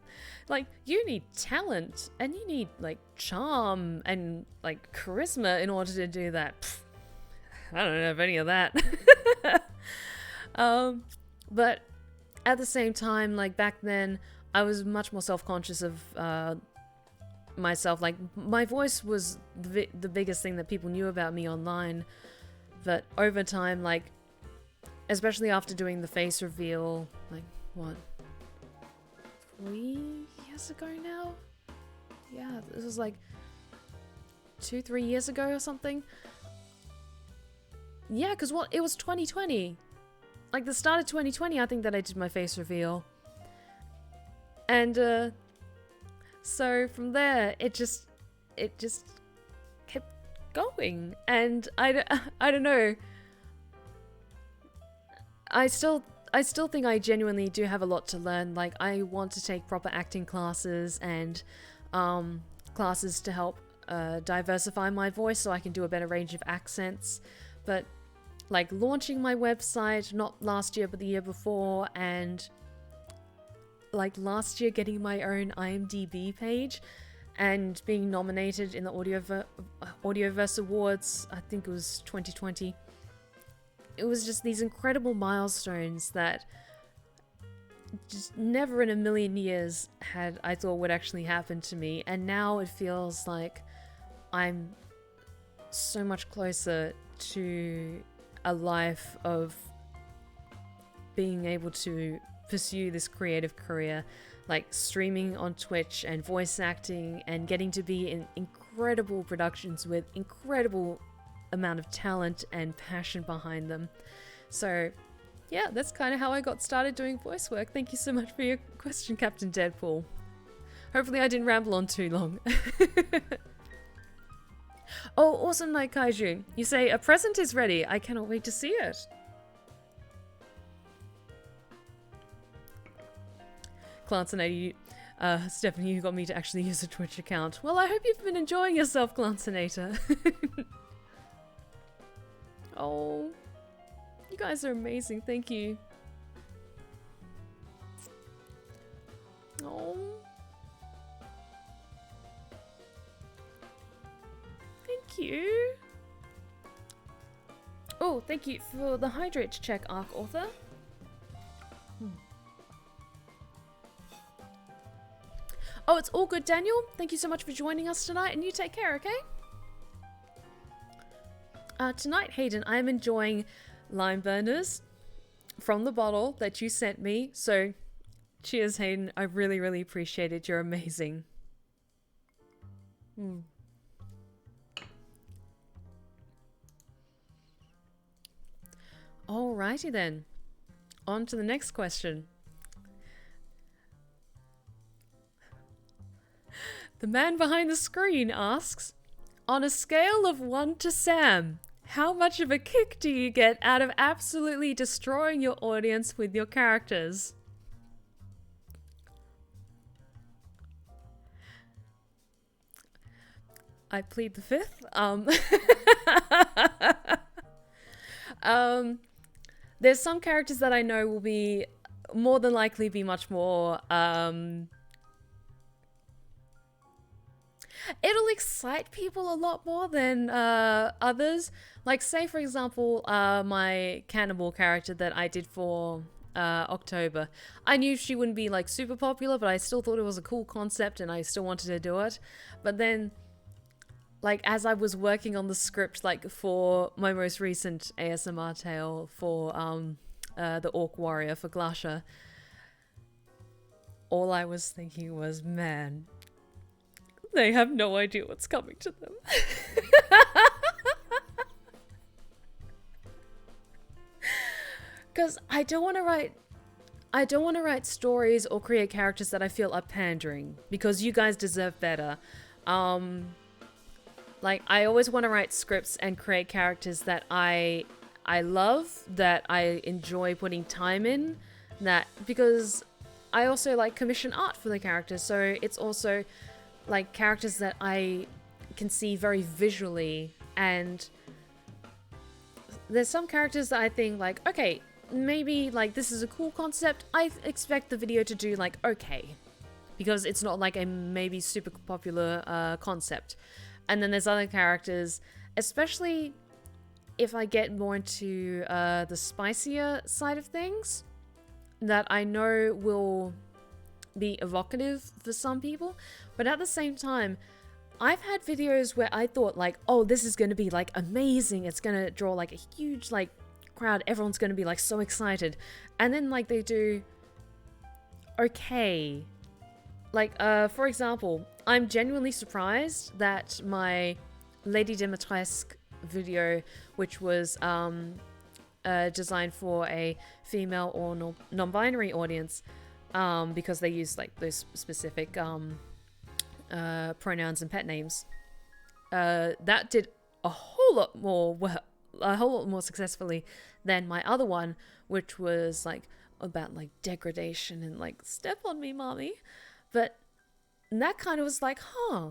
like, you need talent and you need like charm and like charisma in order to do that. Pfft, I don't know of any of that. But at the same time, like back then, I was much more self-conscious of myself. Like, my voice was the biggest thing that people knew about me online. But over time, like, especially after doing the face reveal, like, what, 3 years ago now? Yeah, this was like 2-3 years ago or something. Yeah, because what, it was 2020. Like, the start of 2020, I think, that I did my face reveal. And so from there, it just kept going. And I don't know. I still think I genuinely do have a lot to learn. Like, I want to take proper acting classes and classes to help diversify my voice so I can do a better range of accents. But like, launching my website, not last year but the year before, and like last year getting my own IMDb page and being nominated in the Audioverse Awards, I think it was 2020. It was just these incredible milestones that just never in a million years had I thought would actually happen to me. And now it feels like I'm so much closer to a life of being able to pursue this creative career, like streaming on Twitch and voice acting and getting to be in incredible productions with incredible amount of talent and passion behind them. So yeah, that's kind of how I got started doing voice work. Thank you so much for your question, Captain Deadpool. Hopefully I didn't ramble on too long. Oh, awesome, Night Kaiju. You say, a present is ready. I cannot wait to see it. Glancinator, Stephanie, you got me to actually use a Twitch account. Well, I hope you've been enjoying yourself, Glancinator. Oh, you guys are amazing. Thank you. Oh. Thank you. Oh, thank you for the hydrate check, Arc Author. Oh, it's all good, Daniel. Thank you so much for joining us tonight, and you take care, okay? Tonight, Hayden, I am enjoying lime burners from the bottle that you sent me. So, cheers, Hayden. I really, really appreciate it. You're amazing. Alrighty then. On to the next question. The man behind the screen asks, on a scale of 1 to Sam, how much of a kick do you get out of absolutely destroying your audience with your characters? I plead the fifth. There's some characters that I know will be more than likely be much more it'll excite people a lot more than others. Like, say for example, my cannibal character that I did for October. I knew she wouldn't be like super popular, but I still thought it was a cool concept and I still wanted to do it. But then, like, as I was working on the script, like for my most recent ASMR tale for the Orc Warrior for Glasha, all I was thinking was, man, they have no idea what's coming to them. Because I don't want to write stories or create characters that I feel are pandering, because you guys deserve better. Like, I always want to write scripts and create characters that I love, that I enjoy putting time in, that, because I also like commission art for the characters, so it's also like characters that I can see very visually. And there's some characters that I think like, okay, maybe like this is a cool concept, I expect the video to do like okay, because it's not like a maybe super popular concept. And then there's other characters, especially if I get more into the spicier side of things, that I know will be evocative for some people. But at the same time, I've had videos where I thought like, oh, this is going to be like amazing, it's going to draw like a huge like crowd, everyone's going to be like so excited, and then like they do okay. Like for example, I'm genuinely surprised that my Lady Dimitrescu video, which was designed for a female or non-binary audience, because they use like those specific pronouns and pet names, that did a whole lot more successfully than my other one, which was like about like degradation and like step on me mommy. But that kind of was like, huh,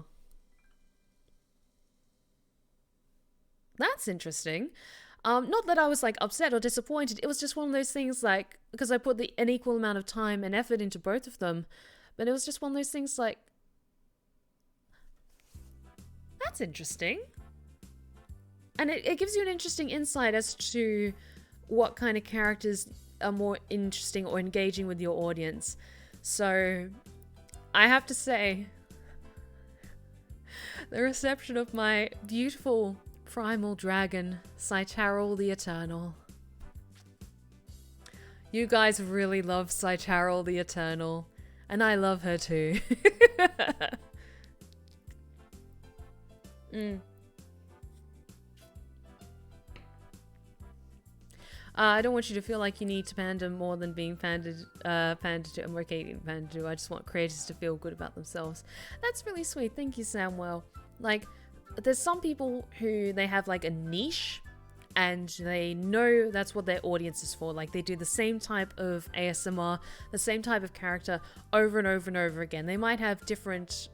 that's interesting. Not that I was like upset or disappointed, it was just one of those things, like, because I put an equal amount of time and effort into both of them, but it was just one of those things like, that's interesting. And it gives you an interesting insight as to what kind of characters are more interesting or engaging with your audience. So I have to say, the reception of my beautiful primal dragon, Cytarral the Eternal. You guys really love Cytarral the Eternal, and I love her too. I don't want you to feel like you need to pander more than being pandered to. I'm okay to pander to. I just want creators to feel good about themselves. That's really sweet. Thank you, Samuel. Like, there's some people who they have like a niche and they know that's what their audience is for. Like, they do the same type of ASMR, the same type of character over and over and over again. They might have different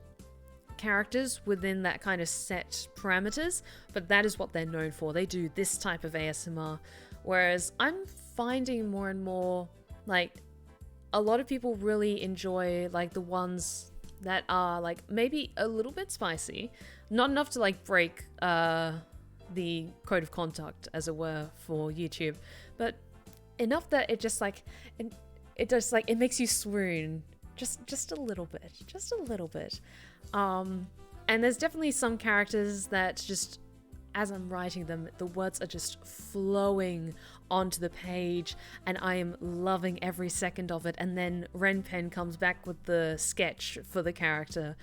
characters within that kind of set parameters, but that is what they're known for. They do this type of ASMR. Whereas I'm finding more and more, like, a lot of people really enjoy, like, the ones that are, like, maybe a little bit spicy. Not enough to, like, break the code of conduct, as it were, for YouTube. But enough that it just, like, it makes you swoon. Just a little bit. Just a little bit. And there's definitely some characters that just, as I'm writing them, the words are just flowing onto the page and I am loving every second of it. And then Ren Pen comes back with the sketch for the character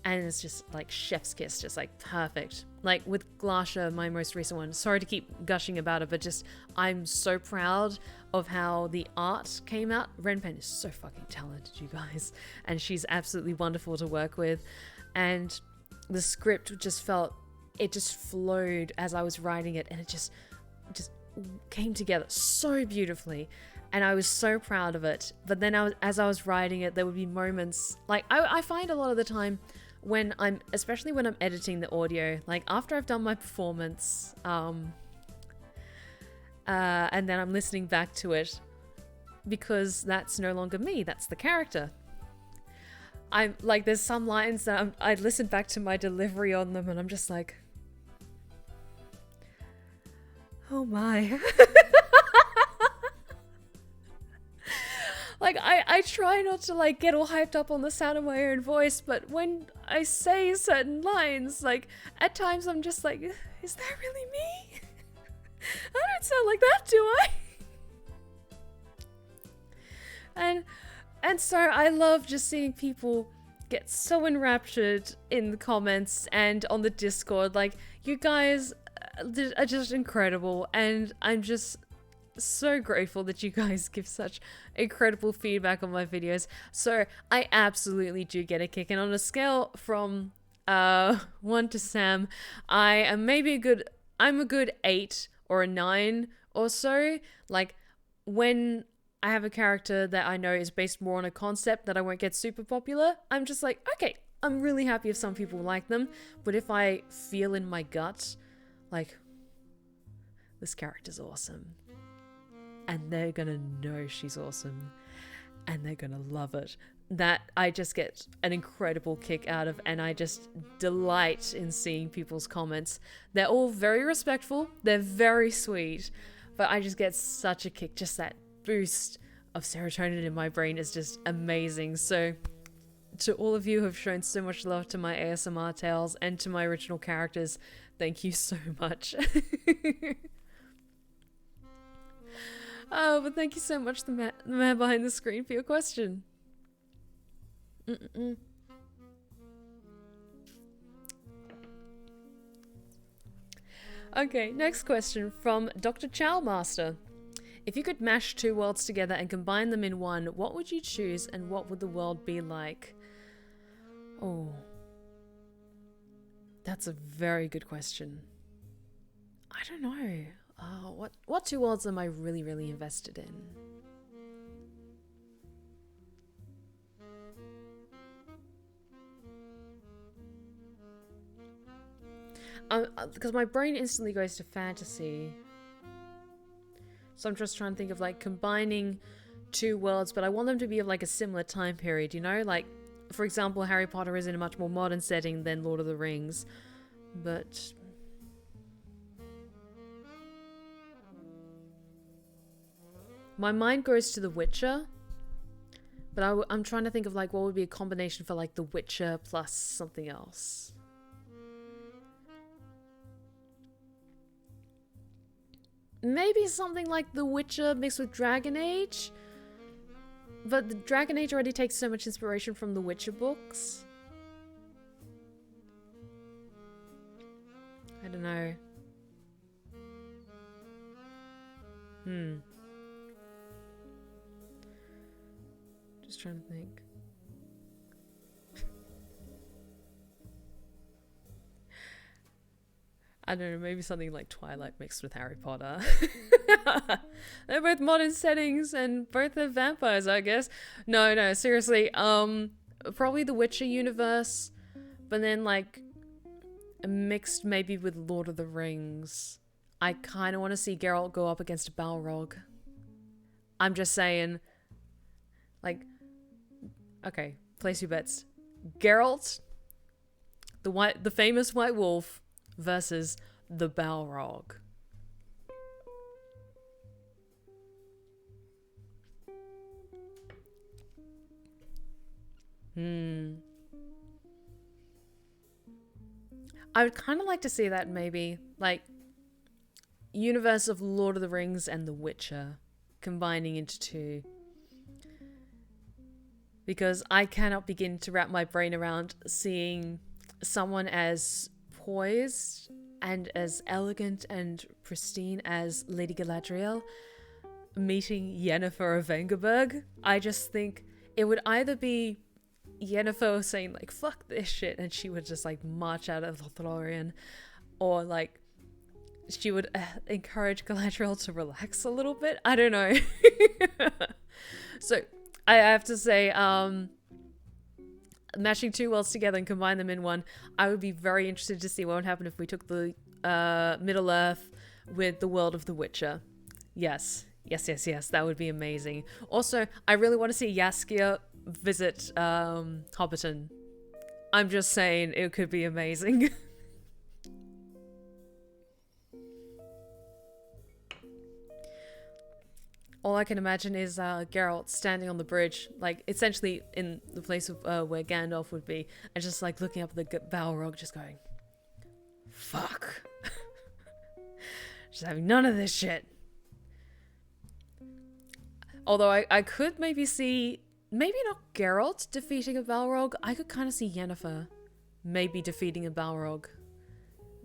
And it's just like chef's kiss, just like perfect. Like with Glasha, my most recent one. Sorry to keep gushing about it, but just I'm so proud of how the art came out. Renpen is so fucking talented, you guys. And she's absolutely wonderful to work with. And the script just it just flowed as I was writing it. And it just came together so beautifully. And I was so proud of it. But then as I was writing it, there would be moments, like I find a lot of the time, especially when I'm editing the audio, like after I've done my performance, and then I'm listening back to it, because that's no longer me, that's the character. I'm like, there's some lines that I listen back to my delivery on them and I'm just like, oh my. Like, I try not to, like, get all hyped up on the sound of my own voice, but when I say certain lines, like, at times I'm just like, is that really me? I don't sound like that, do I? And so I love just seeing people get so enraptured in the comments and on the Discord. Like, you guys are just incredible, and I'm just so grateful that you guys give such incredible feedback on my videos. So I absolutely do get a kick, and on a scale from 1 to Sam, I'm a good 8 or a 9 or so. Like, when I have a character that I know is based more on a concept that I won't get super popular, I'm just like, okay, I'm really happy if some people like them. But if I feel in my gut, like, this character's awesome, and they're gonna know she's awesome, and they're gonna love it, that I just get an incredible kick out of, and I just delight in seeing people's comments. They're all very respectful, they're very sweet, but I just get such a kick. Just that boost of serotonin in my brain is just amazing. So to all of you who have shown so much love to my ASMR tales and to my original characters, thank you so much. Oh, but thank you so much, the man behind the screen, for your question. Okay, next question from Dr. Chowmaster. If you could mash two worlds together and combine them in one, what would you choose, and what would the world be like? Oh, that's a very good question. I don't know. What two worlds am I really, really invested in? Because my brain instantly goes to fantasy. So I'm just trying to think of, like, combining two worlds, but I want them to be of, like, a similar time period, you know? Like, for example, Harry Potter is in a much more modern setting than Lord of the Rings. But my mind goes to The Witcher, but I'm trying to think of, like, what would be a combination for, like, The Witcher plus something else. Maybe something like The Witcher mixed with Dragon Age, but the Dragon Age already takes so much inspiration from the Witcher books. I don't know. Just trying to think. I don't know, maybe something like Twilight mixed with Harry Potter. They're both modern settings and both are vampires, I guess. No, seriously. Probably the Witcher universe, but then, like, mixed maybe with Lord of the Rings. I kind of want to see Geralt go up against a Balrog. I'm just saying. Like, okay, place your bets. Geralt, the famous White Wolf, versus the Balrog. I would kind of like to see that, maybe, like, universe of Lord of the Rings and The Witcher combining into two. because I cannot begin to wrap my brain around seeing someone as poised and as elegant and pristine as Lady Galadriel meeting Yennefer of Vengerberg. I just think it would either be Yennefer saying like fuck this shit and she would just like march out of Lothlorien, or like she would encourage Galadriel to relax a little bit. I don't know. So I have to say, mashing two worlds together and combine them in one, I would be very interested to see what would happen if we took the Middle Earth with the world of The Witcher. Yes, that would be amazing. Also, I really want to see Jaskier visit Hobbiton. I'm just saying, it could be amazing. All I can imagine is Geralt standing on the bridge, like essentially in the place of where Gandalf would be, and just like looking up at the Balrog, just going, fuck. Just having none of this shit. Although I could maybe see, maybe not Geralt defeating a Balrog, I could kind of see Yennefer maybe defeating a Balrog.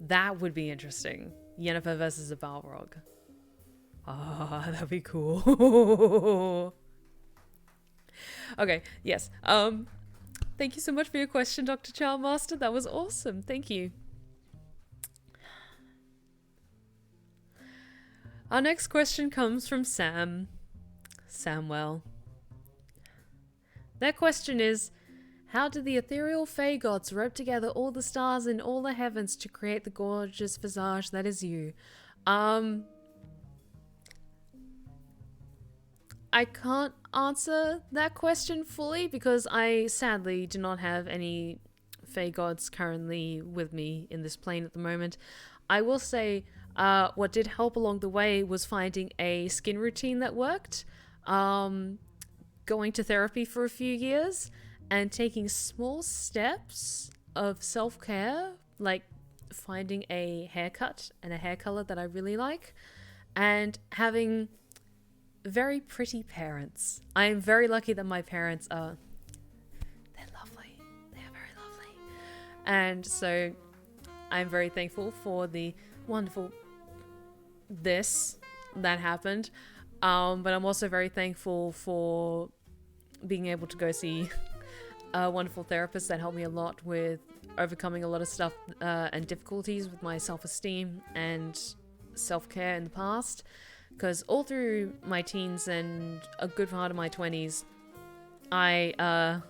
That would be interesting. Yennefer versus a Balrog. Ah, that'd be cool. Okay, yes. Thank you so much for your question, Dr. Childmaster. That was awesome. Thank you. Our next question comes from Samwell. Their question is, how did the ethereal Fae gods rope together all the stars in all the heavens to create the gorgeous visage that is you? I can't answer that question fully because I sadly do not have any Fae gods currently with me in this plane at the moment. I will say what did help along the way was finding a skin routine that worked, going to therapy for a few years, and taking small steps of self-care, like finding a haircut and a hair color that I really like, and having very pretty parents. I am very lucky that my parents are, they're lovely. They are very lovely. And so I'm very thankful for the wonderful this that happened. But I'm also very thankful for being able to go see a wonderful therapist that helped me a lot with overcoming a lot of stuff and difficulties with my self-esteem and self-care in the past. Because all through my teens and a good part of my 20s, I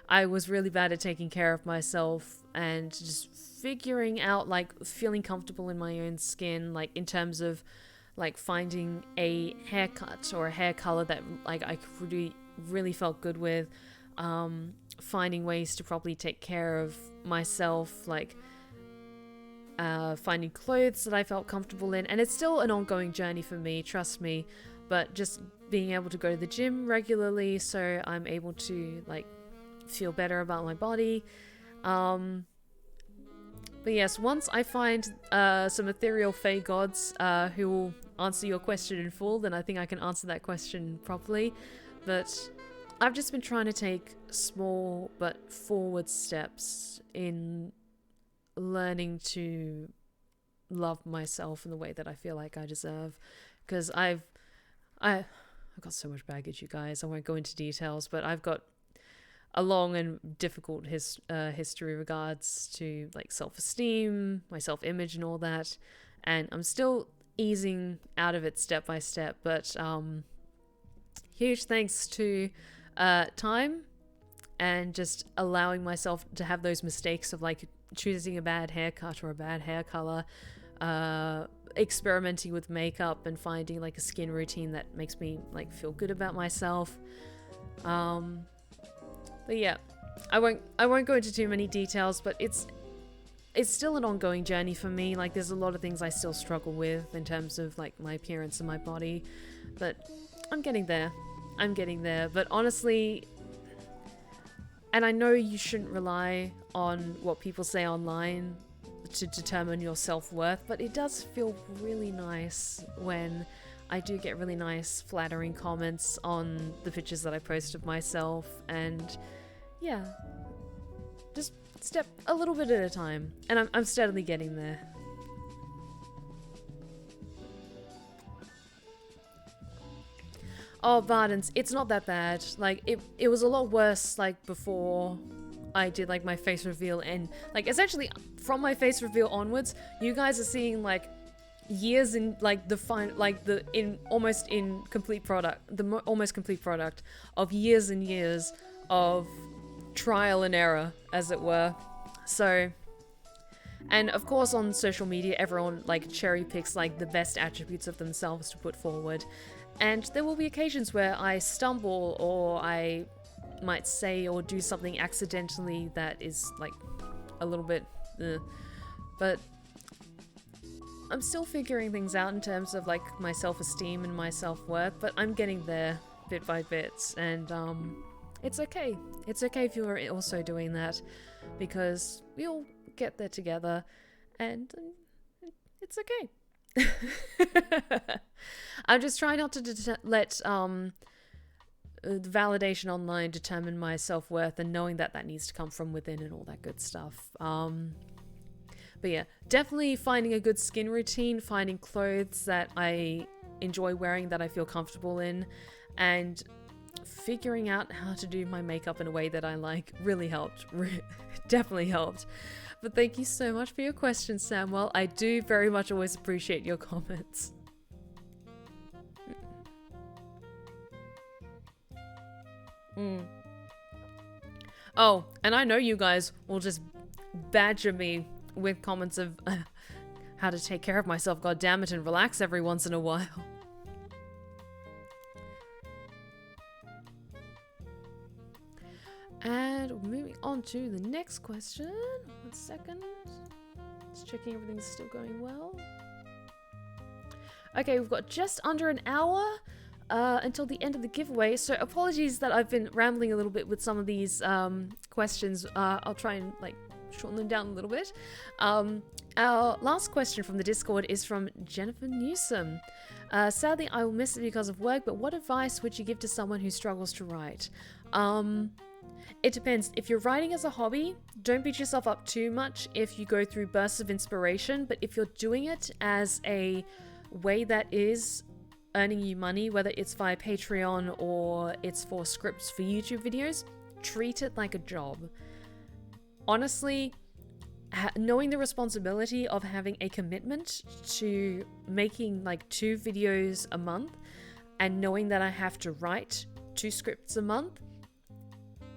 was really bad at taking care of myself and just figuring out, like, feeling comfortable in my own skin, like, in terms of, like, finding a haircut or a hair color that, like, I really felt good with, finding ways to properly take care of myself, like, finding clothes that I felt comfortable in. And it's still an ongoing journey for me, trust me, but just being able to go to the gym regularly so I'm able to, like, feel better about my body. But yes, once I find some ethereal Fae gods who will answer your question in full, then I think I can answer that question properly. But I've just been trying to take small but forward steps in learning to love myself in the way that I feel like I deserve, because I've got so much baggage, you guys. I won't go into details, but I've got a long and difficult history regards to, like, self-esteem, my self-image and all that, and I'm still easing out of it step by step. But huge thanks to time and just allowing myself to have those mistakes of, like, choosing a bad haircut or a bad hair color, experimenting with makeup and finding, like, a skin routine that makes me, like, feel good about myself. But yeah, I won't go into too many details, but it's still an ongoing journey for me. Like, there's a lot of things I still struggle with in terms of, like, my appearance and my body, but I'm getting there. But honestly, and I know you shouldn't rely on what people say online to determine your self-worth, but it does feel really nice when I do get really nice, flattering comments on the pictures that I post of myself, and yeah, just step a little bit at a time, and I'm steadily getting there. Oh, Vardens, it's not that bad. Like, it was a lot worse, like, before I did, like, my face reveal, and, like, essentially, from my face reveal onwards, you guys are seeing, like, years in, like, almost complete product, almost complete product of years and years of trial and error, as it were. So, and of course on social media, everyone, like, cherry picks, like, the best attributes of themselves to put forward. And there will be occasions where I stumble, or I might say or do something accidentally that is, like, a little bit, but I'm still figuring things out in terms of, like, my self-esteem and my self-worth, but I'm getting there bit by bit, and it's okay. It's okay if you're also doing that, because we all get there together, and it's okay. I'm just trying not to let validation online determine my self-worth, and knowing that that needs to come from within and all that good stuff. But yeah, definitely finding a good skin routine, finding clothes that I enjoy wearing, that I feel comfortable in, and figuring out how to do my makeup in a way that I like really helped. Definitely helped. But thank you so much for your questions, Samuel. I do very much always appreciate your comments. Oh, and I know you guys will just badger me with comments of how to take care of myself, goddammit, and relax every once in a while. And moving on to the next question. 1 second. Just checking everything's still going well. Okay, we've got just under an hour until the end of the giveaway. So apologies that I've been rambling a little bit with some of these questions. I'll try and, like, shorten them down a little bit. Our last question from the Discord is from Jennifer Newsom. Sadly, I will miss it because of work, but what advice would you give to someone who struggles to write? It depends. If you're writing as a hobby, don't beat yourself up too much if you go through bursts of inspiration, but if you're doing it as a way that is earning you money, whether it's via Patreon or it's for scripts for YouTube videos, treat it like a job. Honestly, knowing the responsibility of having a commitment to making like 2 videos a month, and knowing that I have to write 2 scripts a month,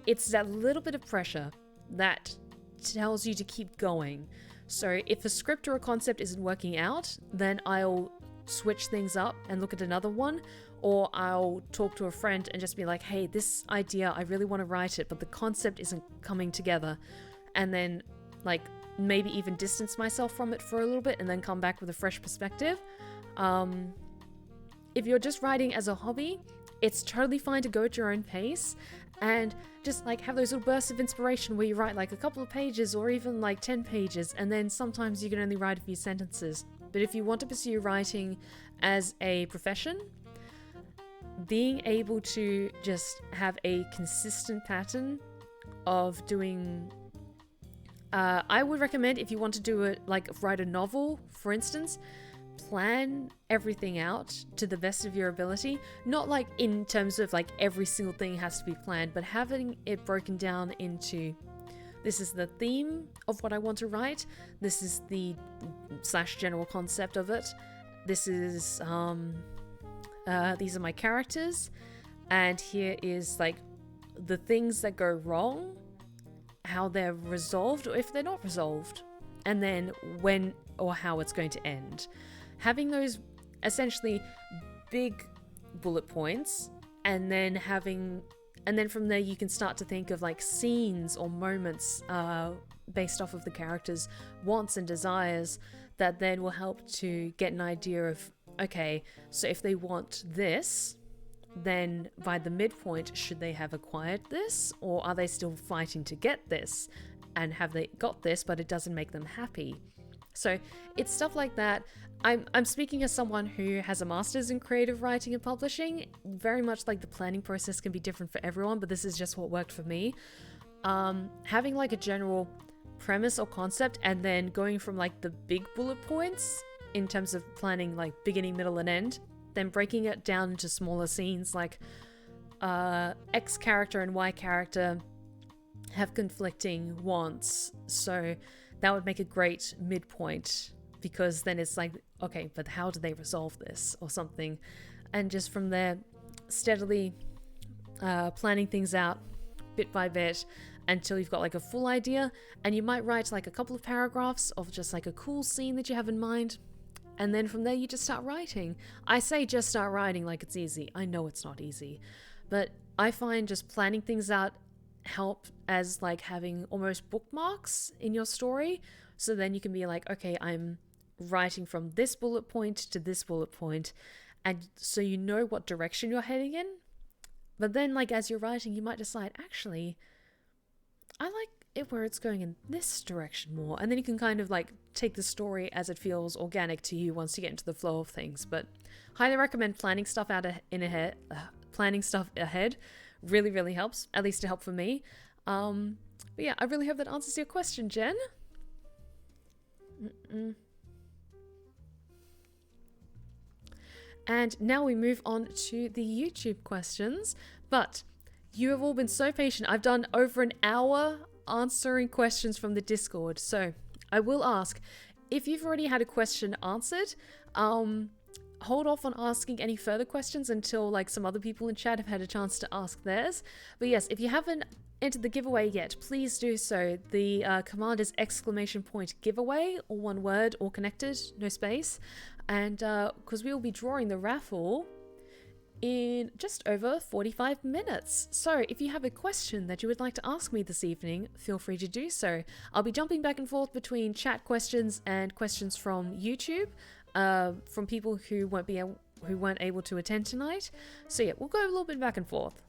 it's that little bit of pressure that tells you to keep going. So if a script or a concept isn't working out, then I'll switch things up and look at another one, or I'll talk to a friend and just be like, hey, this idea, I really want to write it, but the concept isn't coming together. And then, like, maybe even distance myself from it for a little bit and then come back with a fresh perspective. If you're just writing as a hobby, it's totally fine to go at your own pace and just, like, have those little bursts of inspiration where you write like a couple of pages or even like 10 pages, and then sometimes you can only write a few sentences. But if you want to pursue writing as a profession, being able to just have a consistent pattern of doing, I would recommend, if you want to do it, like write a novel, for instance, plan everything out to the best of your ability. Not like in terms of like every single thing has to be planned, but having it broken down into, this is the theme of what I want to write, this is the general concept of it, this is these are my characters, and here is like the things that go wrong, how they're resolved or if they're not resolved, and then when or how it's going to end. Having those essentially big bullet points, and then from there you can start to think of like scenes or moments based off of the characters' wants and desires, that then will help to get an idea of, okay, so if they want this, then by the midpoint, should they have acquired this, or are they still fighting to get this? And have they got this, but it doesn't make them happy? So it's stuff like that. I'm speaking as someone who has a master's in creative writing and publishing. Very much like the planning process can be different for everyone, but this is just what worked for me. Having like a general premise or concept and then going from like the big bullet points in terms of planning like beginning, middle, and end, then breaking it down into smaller scenes like X character and Y character have conflicting wants. So that would make a great midpoint, because then it's like, okay, but how do they resolve this or something? And just from there, steadily planning things out bit by bit until you've got like a full idea. And you might write like a couple of paragraphs of just like a cool scene that you have in mind. And then from there, you just start writing. I say just start writing like it's easy. I know it's not easy. But I find just planning things out help as like having almost bookmarks in your story. So then you can be like, okay, I'm writing from this bullet point to this bullet point. And so you know what direction you're heading in. But then like as you're writing, you might decide, actually, I like it where it's going in this direction more. And then you can kind of like take the story as it feels organic to you once you get into the flow of things. But highly recommend planning stuff out planning stuff ahead. Really, really helps, at least to help for me. But yeah, I really hope that answers your question, Jen. And now we move on to the YouTube questions. But you have all been so patient. I've done over an hour answering questions from the Discord. So I will ask, if you've already had a question answered, hold off on asking any further questions until like some other people in chat have had a chance to ask theirs. But yes, if you haven't entered the giveaway yet, please do so. The command is !giveaway, all one word, all connected, no space. And because we will be drawing the raffle in just over 45 minutes. So if you have a question that you would like to ask me this evening, feel free to do so. I'll be jumping back and forth between chat questions and questions from YouTube, from people who weren't able to attend tonight. So yeah, we'll go a little bit back and forth.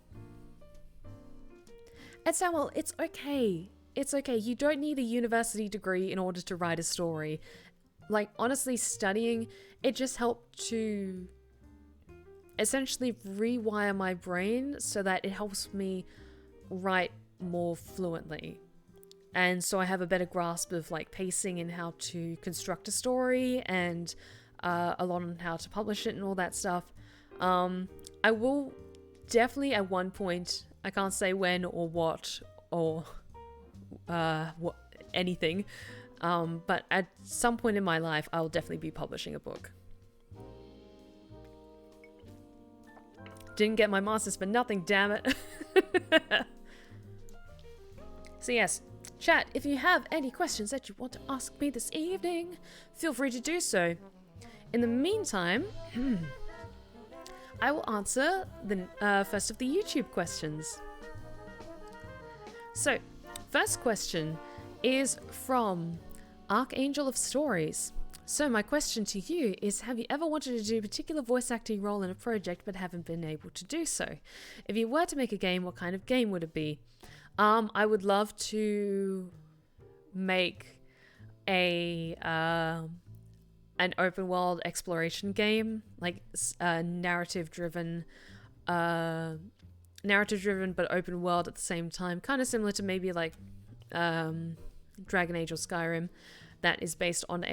And Samuel, it's okay. It's okay. You don't need a university degree in order to write a story. Like, honestly, studying, it just helped to essentially rewire my brain so that it helps me write more fluently. And so I have a better grasp of like pacing and how to construct a story, and a lot on how to publish it and all that stuff. I will definitely at one point, I can't say when or what or what anything, but at some point in my life, I'll definitely be publishing a book. Didn't get my master's for nothing, damn it. So yes, chat, if you have any questions that you want to ask me this evening, feel free to do so. In the meantime, I will answer the first of the YouTube questions. So, first question is from Archangel of Stories. So my question to you is, have you ever wanted to do a particular voice acting role in a project but haven't been able to do so? If you were to make a game, what kind of game would it be? I would love to make an open world exploration game, like narrative driven but open world at the same time, kind of similar to maybe like Dragon Age or Skyrim, that is based on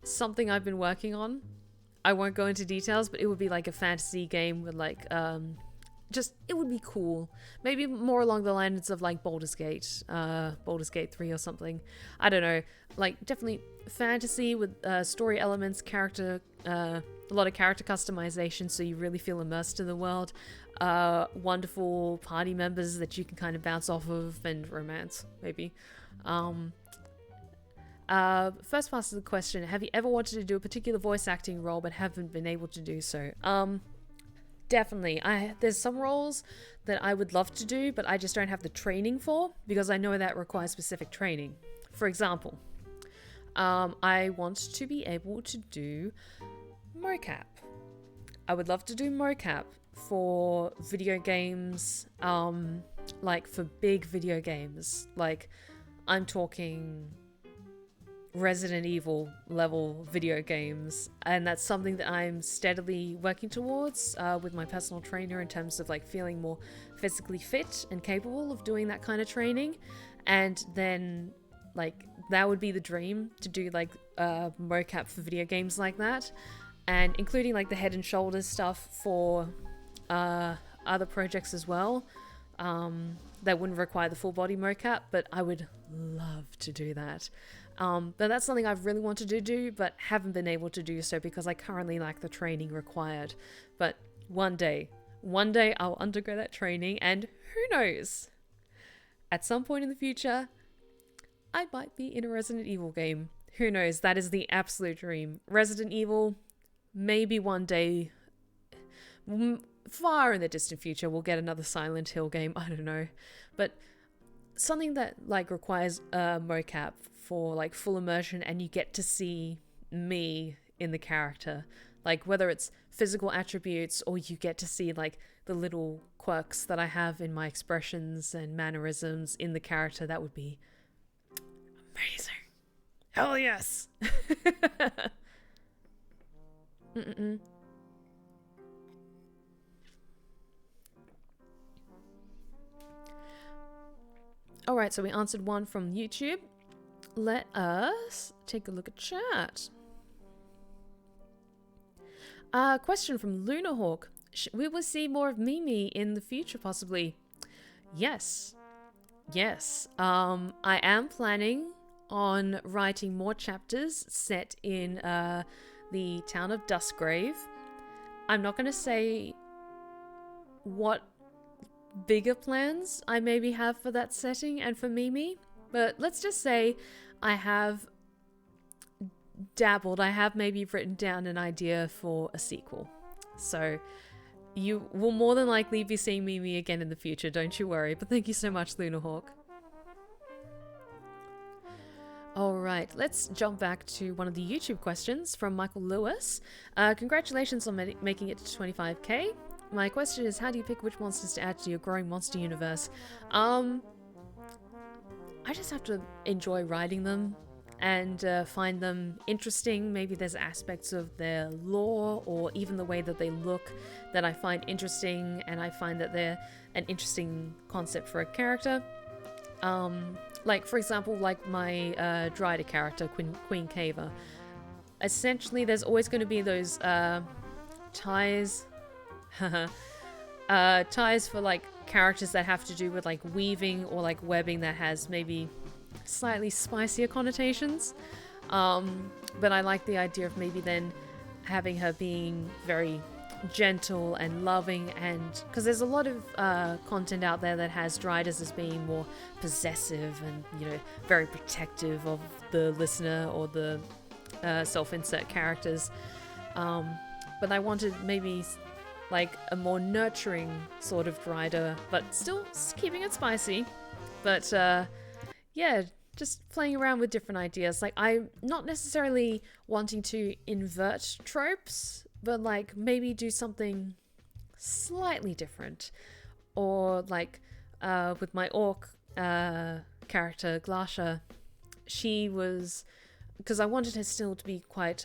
something I've been working on. I won't go into details, but it would be like a fantasy game with like it would be cool. Maybe more along the lines of like Baldur's Gate 3 or something. I don't know. Like definitely fantasy with story elements, a lot of character customization, so you really feel immersed in the world. Wonderful party members that you can kind of bounce off of, and romance, maybe. First part of the question, have you ever wanted to do a particular voice acting role but haven't been able to do so? Definitely. There's some roles that I would love to do, but I just don't have the training for, because I know that requires specific training. For example, I want to be able to do mocap. I would love to do mocap for video games, like for big video games. Like, I'm talking Resident Evil level video games, and that's something that I'm steadily working towards with my personal trainer in terms of like feeling more physically fit and capable of doing that kind of training. And then like that would be the dream, to do like mocap for video games like that, and including like the head and shoulders stuff for other projects as well. That wouldn't require the full body mocap, but I would love to do that. But that's something I've really wanted to do, but haven't been able to do so because I currently lack the training required. But one day I'll undergo that training, and who knows? At some point in the future, I might be in a Resident Evil game. Who knows? That is the absolute dream. Resident Evil, maybe one day, far in the distant future, we'll get another Silent Hill game. I don't know. But something that like requires a mocap for like full immersion, and you get to see me in the character, like whether it's physical attributes or you get to see like the little quirks that I have in my expressions and mannerisms in the character. That would be amazing. Hell yes. Alright, so we answered one from YouTube. Let us take a look at chat. Question from Lunahawk. We will see more of Mimi in the future, possibly. Yes. I am planning on writing more chapters set in the town of Duskgrave. I'm not going to say what bigger plans I maybe have for that setting and for Mimi, but let's just say I have dabbled. I have maybe written down an idea for a sequel. So you will more than likely be seeing Mimi again in the future, don't you worry. But thank you so much, Lunahawk. Alright, let's jump back to one of the YouTube questions from Michael Lewis. Congratulations on making it to 25k. My question is, how do you pick which monsters to add to your growing monster universe? I just have to enjoy writing them and find them interesting. Maybe there's aspects of their lore or even the way that they look that I find interesting, and I find that they're an interesting concept for a character. Like, for example, like my Dryder character, Queen Caver. Essentially, there's always going to be those ties... ties for like characters that have to do with like weaving or like webbing that has maybe slightly spicier connotations, but I like the idea of maybe then having her being very gentle and loving, and because there's a lot of content out there that has Driders as being more possessive and, you know, very protective of the listener or the self-insert characters, but I wanted maybe like a more nurturing sort of Drider, but still keeping it spicy. But yeah, just playing around with different ideas. Like, I'm not necessarily wanting to invert tropes, but like maybe do something slightly different. Or like with my orc character, Glasha, she was... because I wanted her still to be quite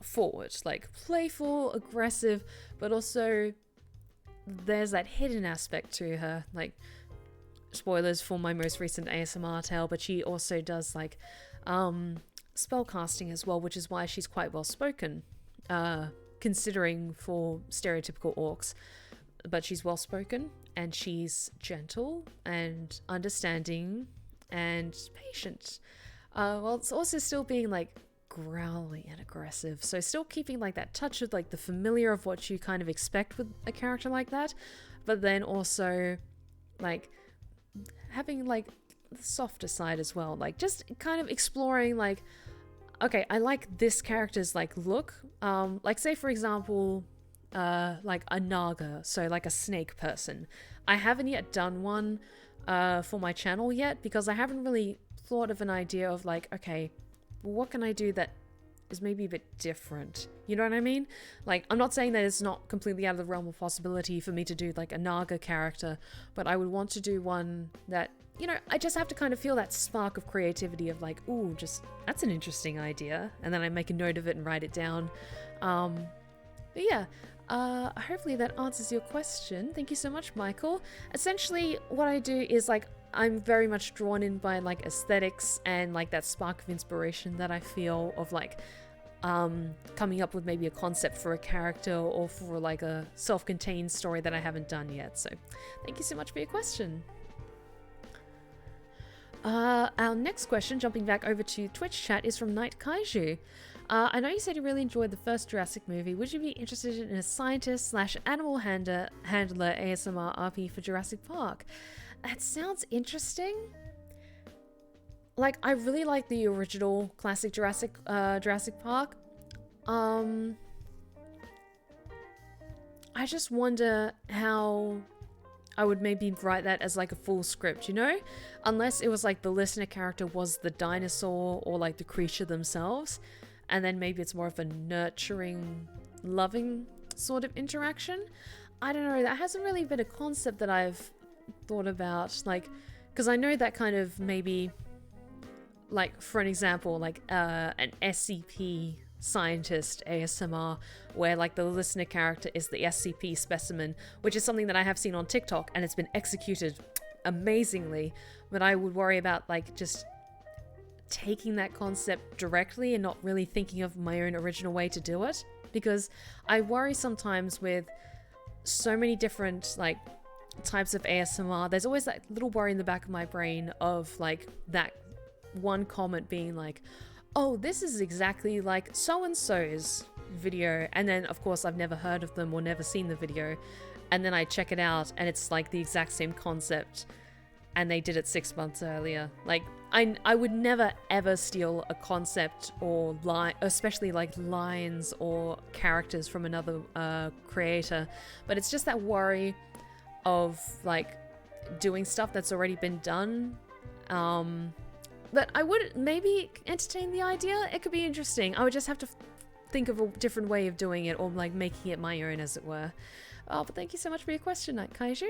forward, like playful, aggressive, but also there's that hidden aspect to her. Like, spoilers for my most recent ASMR tale, but she also does like spell casting as well, which is why she's quite well spoken, considering for stereotypical orcs. But she's well spoken, and she's gentle and understanding and patient. While it's also still being like growly and aggressive, so still keeping like that touch of like the familiar of what you kind of expect with a character like that, but then also like having like the softer side as well, like just kind of exploring like, okay, I like this character's like look, like say for example like a Naga, so like a snake person. I haven't yet done one for my channel yet because I haven't really thought of an idea of like, okay, what can I do that is maybe a bit different? You know what I mean? Like, I'm not saying that it's not completely out of the realm of possibility for me to do like a Naga character, but I would want to do one that you know, I just have to kind of feel that spark of creativity of like, ooh, just, that's an interesting idea. And then I make a note of it and write it down. But yeah, hopefully that answers your question. Thank you so much, Michael. Essentially, what I do is like, I'm very much drawn in by like aesthetics and like that spark of inspiration that I feel of like coming up with maybe a concept for a character or for like a self-contained story that I haven't done yet. So thank you so much for your question. Our next question, jumping back over to Twitch chat, is from Night Kaiju. I know you said you really enjoyed the first Jurassic movie. Would you be interested in a scientist/animal handler ASMR RP for Jurassic Park? That sounds interesting. Like, I really like the original classic Jurassic Park. I just wonder how I would maybe write that as like a full script, you know? Unless it was like the listener character was the dinosaur or like the creature themselves. And then maybe it's more of a nurturing, loving sort of interaction. I don't know, that hasn't really been a concept that I've thought about. Like, because I know that kind of maybe, like, for an example, like an SCP scientist ASMR where like the listener character is the SCP specimen, which is something that I have seen on TikTok and it's been executed amazingly, but I would worry about like just taking that concept directly and not really thinking of my own original way to do it, because I worry sometimes with so many different like types of ASMR, there's always that little worry in the back of my brain of like that one comment being like, oh, this is exactly like so-and-so's video, and then of course I've never heard of them or never seen the video, and then I check it out and it's like the exact same concept and they did it 6 months earlier. Like, I would never ever steal a concept or line, especially like lines or characters from another creator, but it's just that worry of like doing stuff that's already been done. But I would maybe entertain the idea. It could be interesting. I would just have to think of a different way of doing it, or like making it my own, as it were. Oh, but thank you so much for your question, Night Kaiju.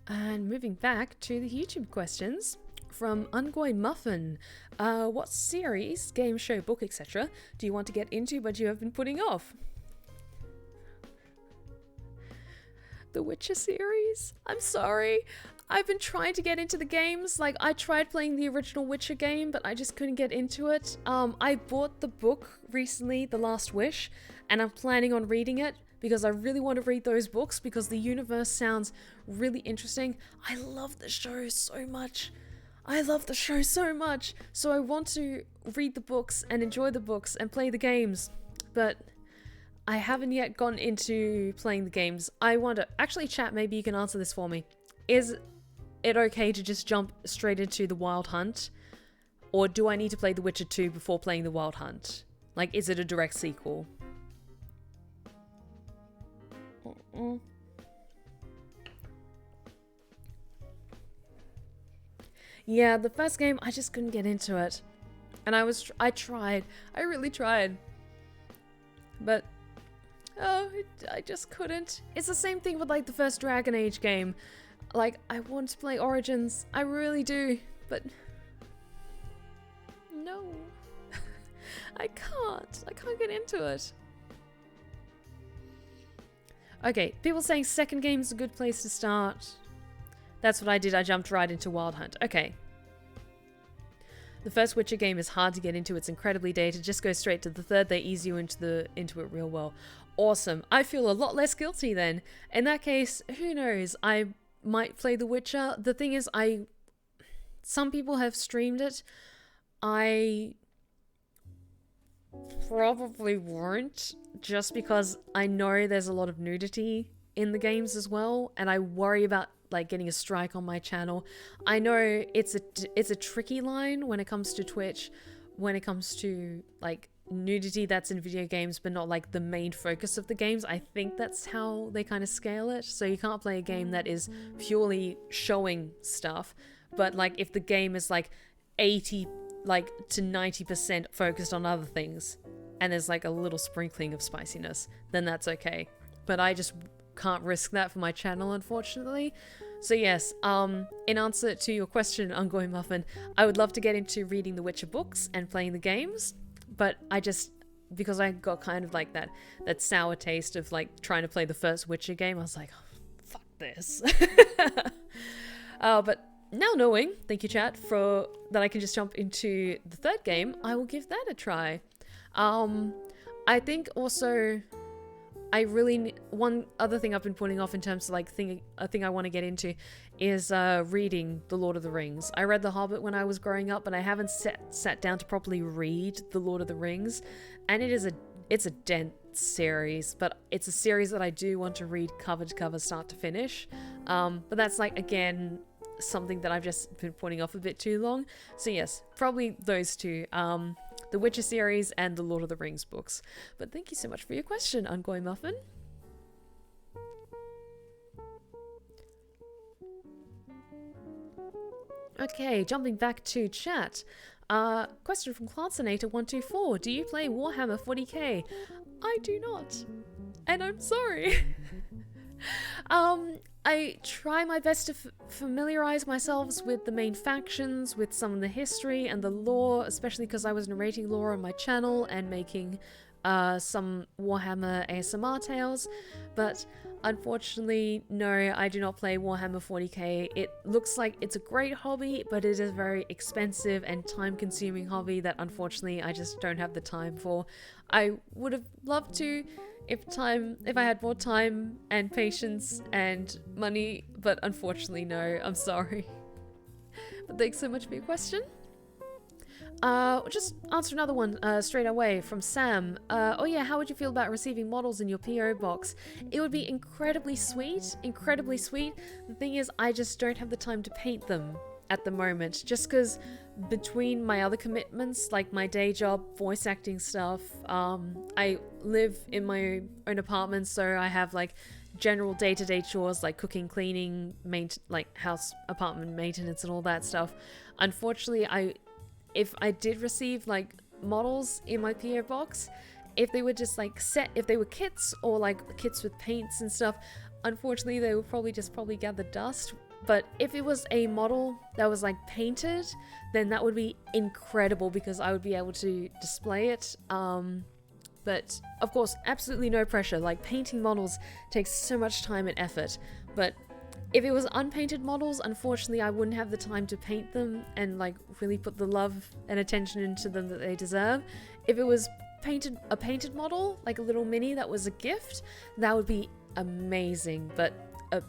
And moving back to the YouTube questions. From Ungoy Muffin, what series, game, show, book, etc. do you want to get into but you have been putting off? The Witcher series? I'm sorry. I've been trying to get into the games. Like, I tried playing the original Witcher game, but I just couldn't get into it. I bought the book recently, The Last Wish, and I'm planning on reading it because I really want to read those books because the universe sounds really interesting. I love the show so much. So I want to read the books and enjoy the books and play the games, but I haven't yet gone into playing the games. I wonder, actually chat, maybe you can answer this for me. Is it okay to just jump straight into the Wild Hunt? Or do I need to play The Witcher 2 before playing the Wild Hunt? Like, is it a direct sequel? Yeah, the first game, I just couldn't get into it. And I really tried. But, I just couldn't. It's the same thing with like the first Dragon Age game. Like, I want to play Origins, I really do, but no. I can't get into it. Okay, people saying second game is a good place to start. That's what I did, I jumped right into Wild Hunt. Okay. The first Witcher game is hard to get into, it's incredibly dated. Just go straight to the third, they ease you into it real well. Awesome. I feel a lot less guilty then. In that case, who knows? I might play The Witcher. The thing is, some people have streamed it. I probably won't, just because I know there's a lot of nudity in the games as well, and I worry about like getting a strike on my channel. I know it's a tricky line when it comes to Twitch, when it comes to like nudity that's in video games but not like the main focus of the games. I think that's how they kind of scale it, so you can't play a game that is purely showing stuff, but like if the game is like 80 like to 90% focused on other things, and there's like a little sprinkling of spiciness, then that's okay. But I just can't risk that for my channel, unfortunately. So yes, in answer to your question, Ongoing Muffin, I would love to get into reading the Witcher books and playing the games, but because I got kind of like that sour taste of like trying to play the first Witcher game, I was like, oh, fuck this. But now knowing, thank you chat, for that I can just jump into the third game, I will give that a try. I think also one other thing I've been putting off in terms of like a thing I want to get into is reading The Lord of the Rings. I read The Hobbit when I was growing up, but I haven't sat down to properly read The Lord of the Rings, and it's a dense series, but it's a series that I do want to read cover to cover, start to finish. But that's like, again, something that I've just been putting off a bit too long. So yes, probably those two. The Witcher series and the Lord of the Rings books. But thank you so much for your question, Ongoing Muffin. Okay, jumping back to chat. Question from Clansinator124. Do you play Warhammer 40k? I do not. And I'm sorry. I try my best to familiarize myself with the main factions, with some of the history and the lore, especially because I was narrating lore on my channel and making some Warhammer ASMR tales, but unfortunately, no, I do not play Warhammer 40k. It looks like it's a great hobby, but it is a very expensive and time-consuming hobby that unfortunately I just don't have the time for. I would have loved to if I had more time and patience and money, but unfortunately no, I'm sorry. But thanks so much for your question. Just answer another one straight away from Sam. Oh yeah, how would you feel about receiving models in your PO box? It would be incredibly sweet, incredibly sweet. The thing is, I just don't have the time to paint them at the moment, just because between my other commitments, like my day job, voice acting stuff, I live in my own apartment, so I have like general day-to-day chores like cooking, cleaning, like house, apartment maintenance and all that stuff. Unfortunately, if I did receive like models in my PO box, if they were just like if they were kits or like kits with paints and stuff, unfortunately they would probably gather dust. But if it was a model that was like painted, then that would be incredible because I would be able to display it. But of course, absolutely no pressure. Like painting models takes so much time and effort. But if it was unpainted models, unfortunately, I wouldn't have the time to paint them and like really put the love and attention into them that they deserve. If it was a painted model, like a little mini that was a gift, that would be amazing. But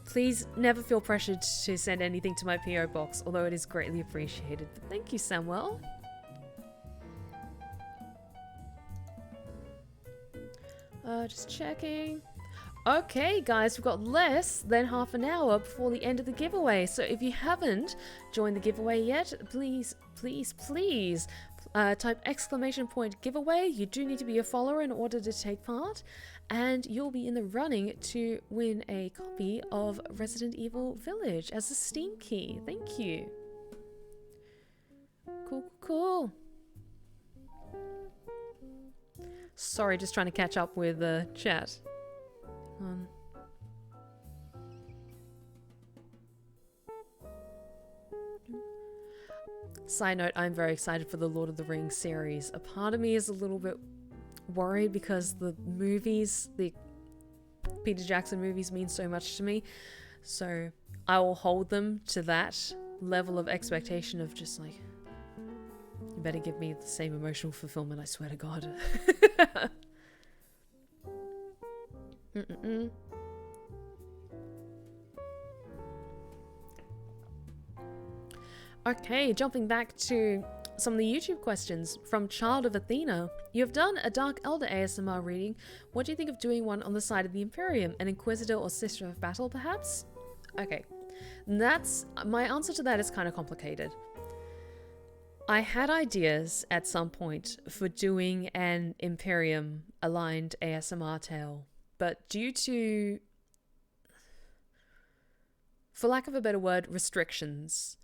please never feel pressured to send anything to my PO box, although it is greatly appreciated. But thank you, Samuel. Just checking. Okay, guys, we've got less than half an hour before the end of the giveaway. So if you haven't joined the giveaway yet, please, please, please type !giveaway. You do need to be a follower in order to take part. And you'll be in the running to win a copy of Resident Evil Village as a Steam key. Thank you. Cool. Sorry, just trying to catch up with the chat. Side note, I'm very excited for the Lord of the Rings series. A part of me is a little bit worried because the movies, the Peter Jackson movies, mean so much to me. So I will hold them to that level of expectation of just like, you better give me the same emotional fulfillment, I swear to God. Okay, jumping back to some of the YouTube questions from Child of Athena. You have done a Dark Elder ASMR reading. What do you think of doing one on the side of the Imperium? An Inquisitor or Sister of Battle, perhaps? Okay, my answer to that is kind of complicated. I had ideas at some point for doing an Imperium aligned ASMR tale, but due to, for lack of a better word, restrictions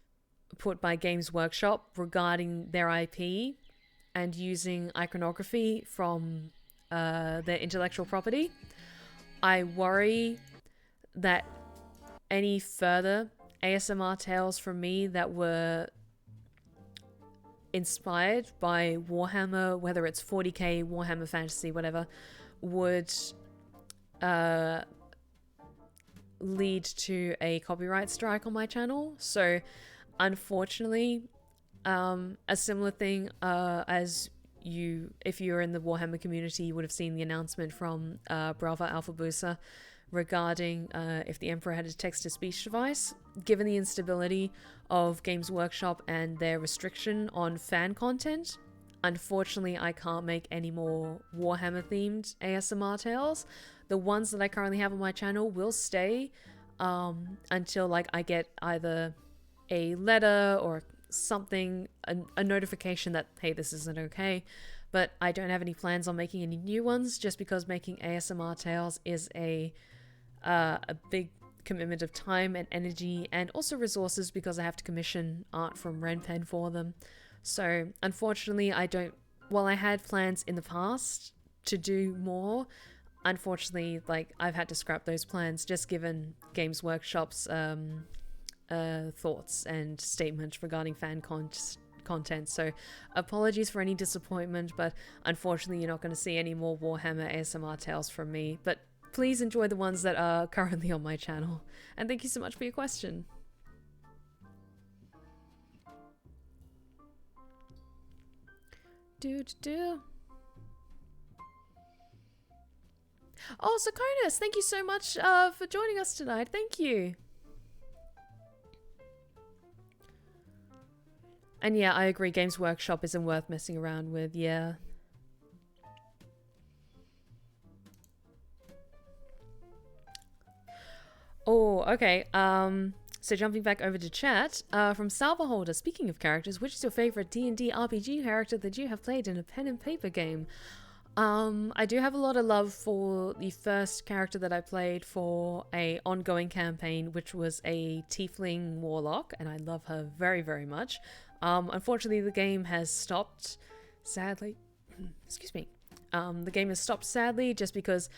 put by Games Workshop regarding their IP and using iconography from their intellectual property. I worry that any further ASMR tales from me that were inspired by Warhammer, whether it's 40k, Warhammer Fantasy, whatever, would lead to a copyright strike on my channel. So unfortunately, a similar thing as if you're in the Warhammer community, you would have seen the announcement from Brava Alpha Boosa regarding if the Emperor had a text-to-speech device. Given the instability of Games Workshop and their restriction on fan content, unfortunately I can't make any more Warhammer-themed ASMR tales. The ones that I currently have on my channel will stay until like I get either a letter or something, a notification that, hey, this isn't okay. But I don't have any plans on making any new ones, just because making ASMR tales is a big commitment of time and energy, and also resources, because I have to commission art from Renpen for them. So unfortunately while I had plans in the past to do more, unfortunately, like, I've had to scrap those plans just given Games Workshop's thoughts and statement regarding fan content. So apologies for any disappointment, but unfortunately you're not going to see any more Warhammer ASMR tales from me. But please enjoy the ones that are currently on my channel. And thank you so much for your question. Oh, Sakonis, thank you so much for joining us tonight. Thank you. And yeah, I agree, Games Workshop isn't worth messing around with, yeah. Oh, okay. So jumping back over to chat, from Salvaholder, speaking of characters, which is your favorite D&D RPG character that you have played in a pen and paper game? I do have a lot of love for the first character that I played for a ongoing campaign, which was a Tiefling Warlock, and I love her very, very much. Unfortunately, the game has stopped, sadly. Excuse me. The game has stopped, sadly, just because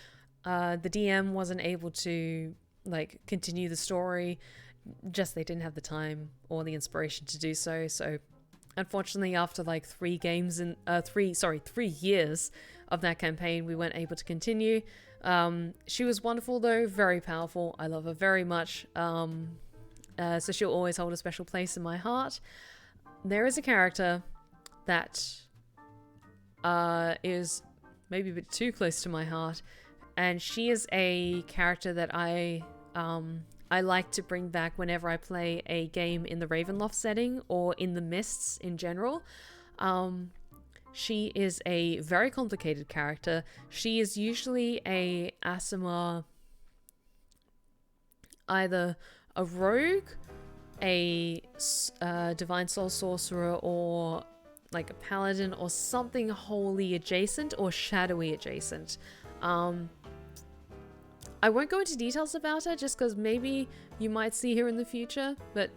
the DM wasn't able to, like, continue the story. Just they didn't have the time or the inspiration to do so. So, unfortunately, after like 3 years of that campaign, we weren't able to continue. She was wonderful though, very powerful. I love her very much. So she'll always hold a special place in my heart. There is a character that is maybe a bit too close to my heart, and she is a character that I like to bring back whenever I play a game in the Ravenloft setting or in the Mists in general. She is a very complicated character. She is usually a Aasimar, either a rogue, a divine soul sorcerer, or like a paladin, or something wholly adjacent or shadowy adjacent. I won't go into details about her just because maybe you might see her in the future, but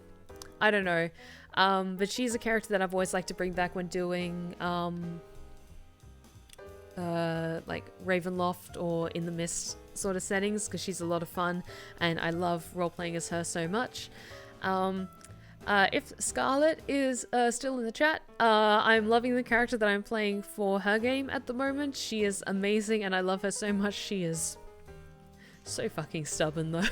I don't know. But she's a character that I've always liked to bring back when doing like Ravenloft or in the Mist sort of settings, because she's a lot of fun and I love role-playing as her so much. If Scarlet is still in the chat, I'm loving the character that I'm playing for her game at the moment. She is amazing and I love her so much. She is so fucking stubborn though.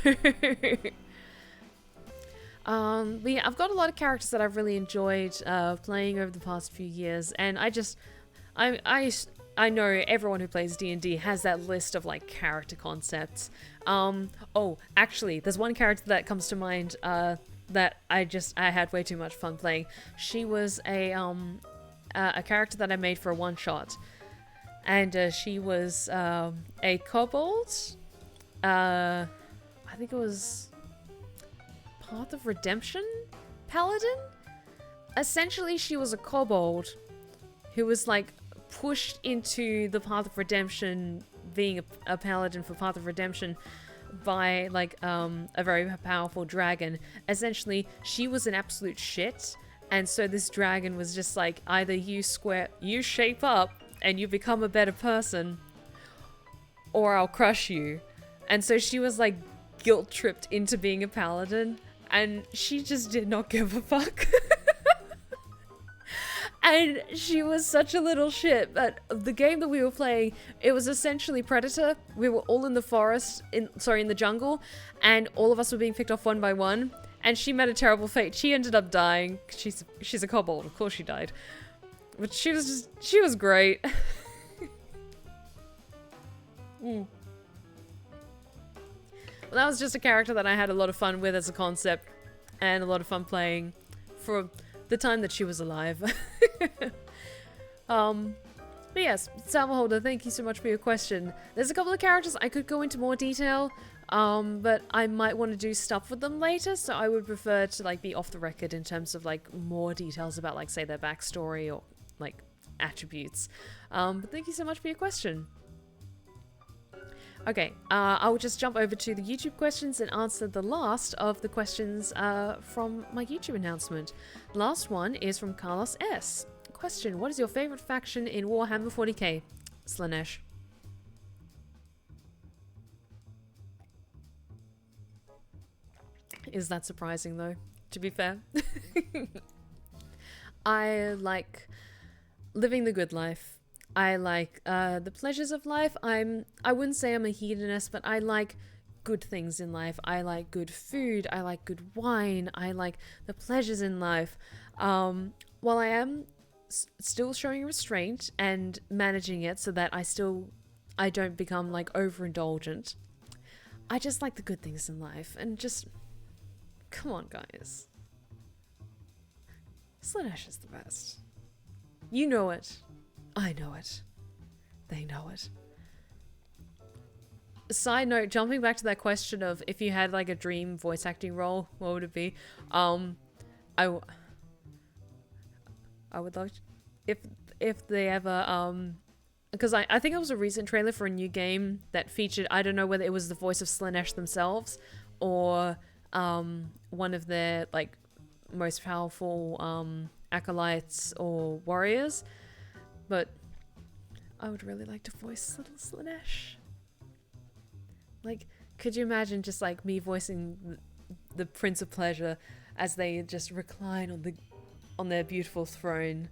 But yeah, I've got a lot of characters that I've really enjoyed playing over the past few years, and I know everyone who plays D&D has that list of like character concepts. Oh, actually, there's one character that comes to mind that I had way too much fun playing. She was a character that I made for a one-shot, and she was a kobold. I think it was Path of Redemption paladin. Essentially, she was a kobold who was like pushed into the Path of Redemption, being a paladin for Path of Redemption, by like a very powerful dragon. Essentially, she was an absolute shit, and so this dragon was just like, either you shape up and you become a better person, or I'll crush you. And so she was like guilt tripped into being a paladin, and she just did not give a fuck. And she was such a little shit. But the game that we were playing, it was essentially Predator. We were all in the forest, in the jungle, and all of us were being picked off one by one. And she met a terrible fate. She ended up dying. She's a kobold, of course she died. But she was great. Well, that was just a character that I had a lot of fun with as a concept, and a lot of fun playing for the time that she was alive. But yes, Salvaholder, thank you so much for your question. There's a couple of characters I could go into more detail, but I might want to do stuff with them later, so I would prefer to like be off the record in terms of like more details about like say their backstory or like attributes. But thank you so much for your question. Okay, I will just jump over to the YouTube questions and answer the last of the questions from my YouTube announcement. Last one is from Carlos S. Question: what is your favorite faction in Warhammer 40k? Slaanesh. Is that surprising though, to be fair? I like living the good life. I like the pleasures of life. I wouldn't say I'm a hedonist, but I like good things in life. I like good food. I like good wine. I like the pleasures in life. While I am still showing restraint and managing it so that I don't become like overindulgent, I just like the good things in life. And just, come on guys. Slaanesh is the best. You know it. I know it. They know it. Side note, jumping back to that question of if you had like a dream voice acting role, what would it be? I would like to, if they ever because I think it was a recent trailer for a new game that featured, I don't know whether it was the voice of Slaanesh themselves or one of their like most powerful acolytes or warriors. But I would really like to voice little Slaanesh. Like, could you imagine just like me voicing the Prince of Pleasure as they just recline on their beautiful throne,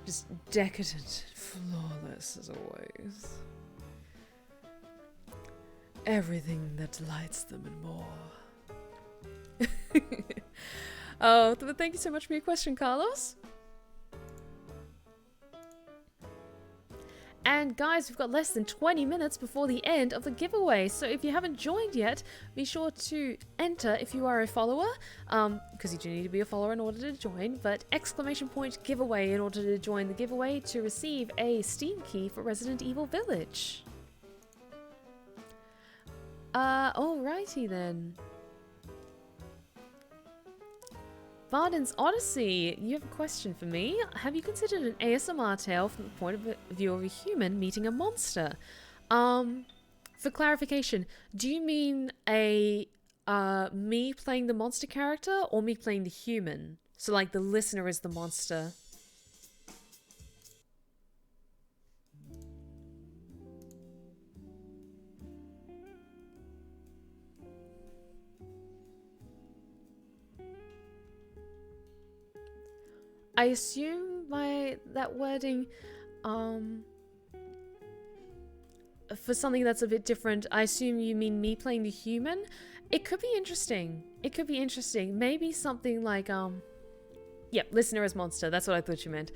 just decadent, flawless as always. Everything that delights them and more. Oh, thank you so much for your question, Carlos. And guys, we've got less than 20 minutes before the end of the giveaway. So if you haven't joined yet, be sure to enter if you are a follower, because you do need to be a follower in order to join, but ~ giveaway in order to join the giveaway to receive a Steam key for Resident Evil Village. Alrighty then. Varden's Odyssey, you have a question for me. Have you considered an ASMR tale from the point of view of a human meeting a monster? For clarification, do you mean me playing the monster character or me playing the human? So like the listener is the monster. I assume by that wording, for something that's a bit different, I assume you mean me playing the human. It could be interesting. It could be interesting. Maybe something like, listener as monster. That's what I thought you meant.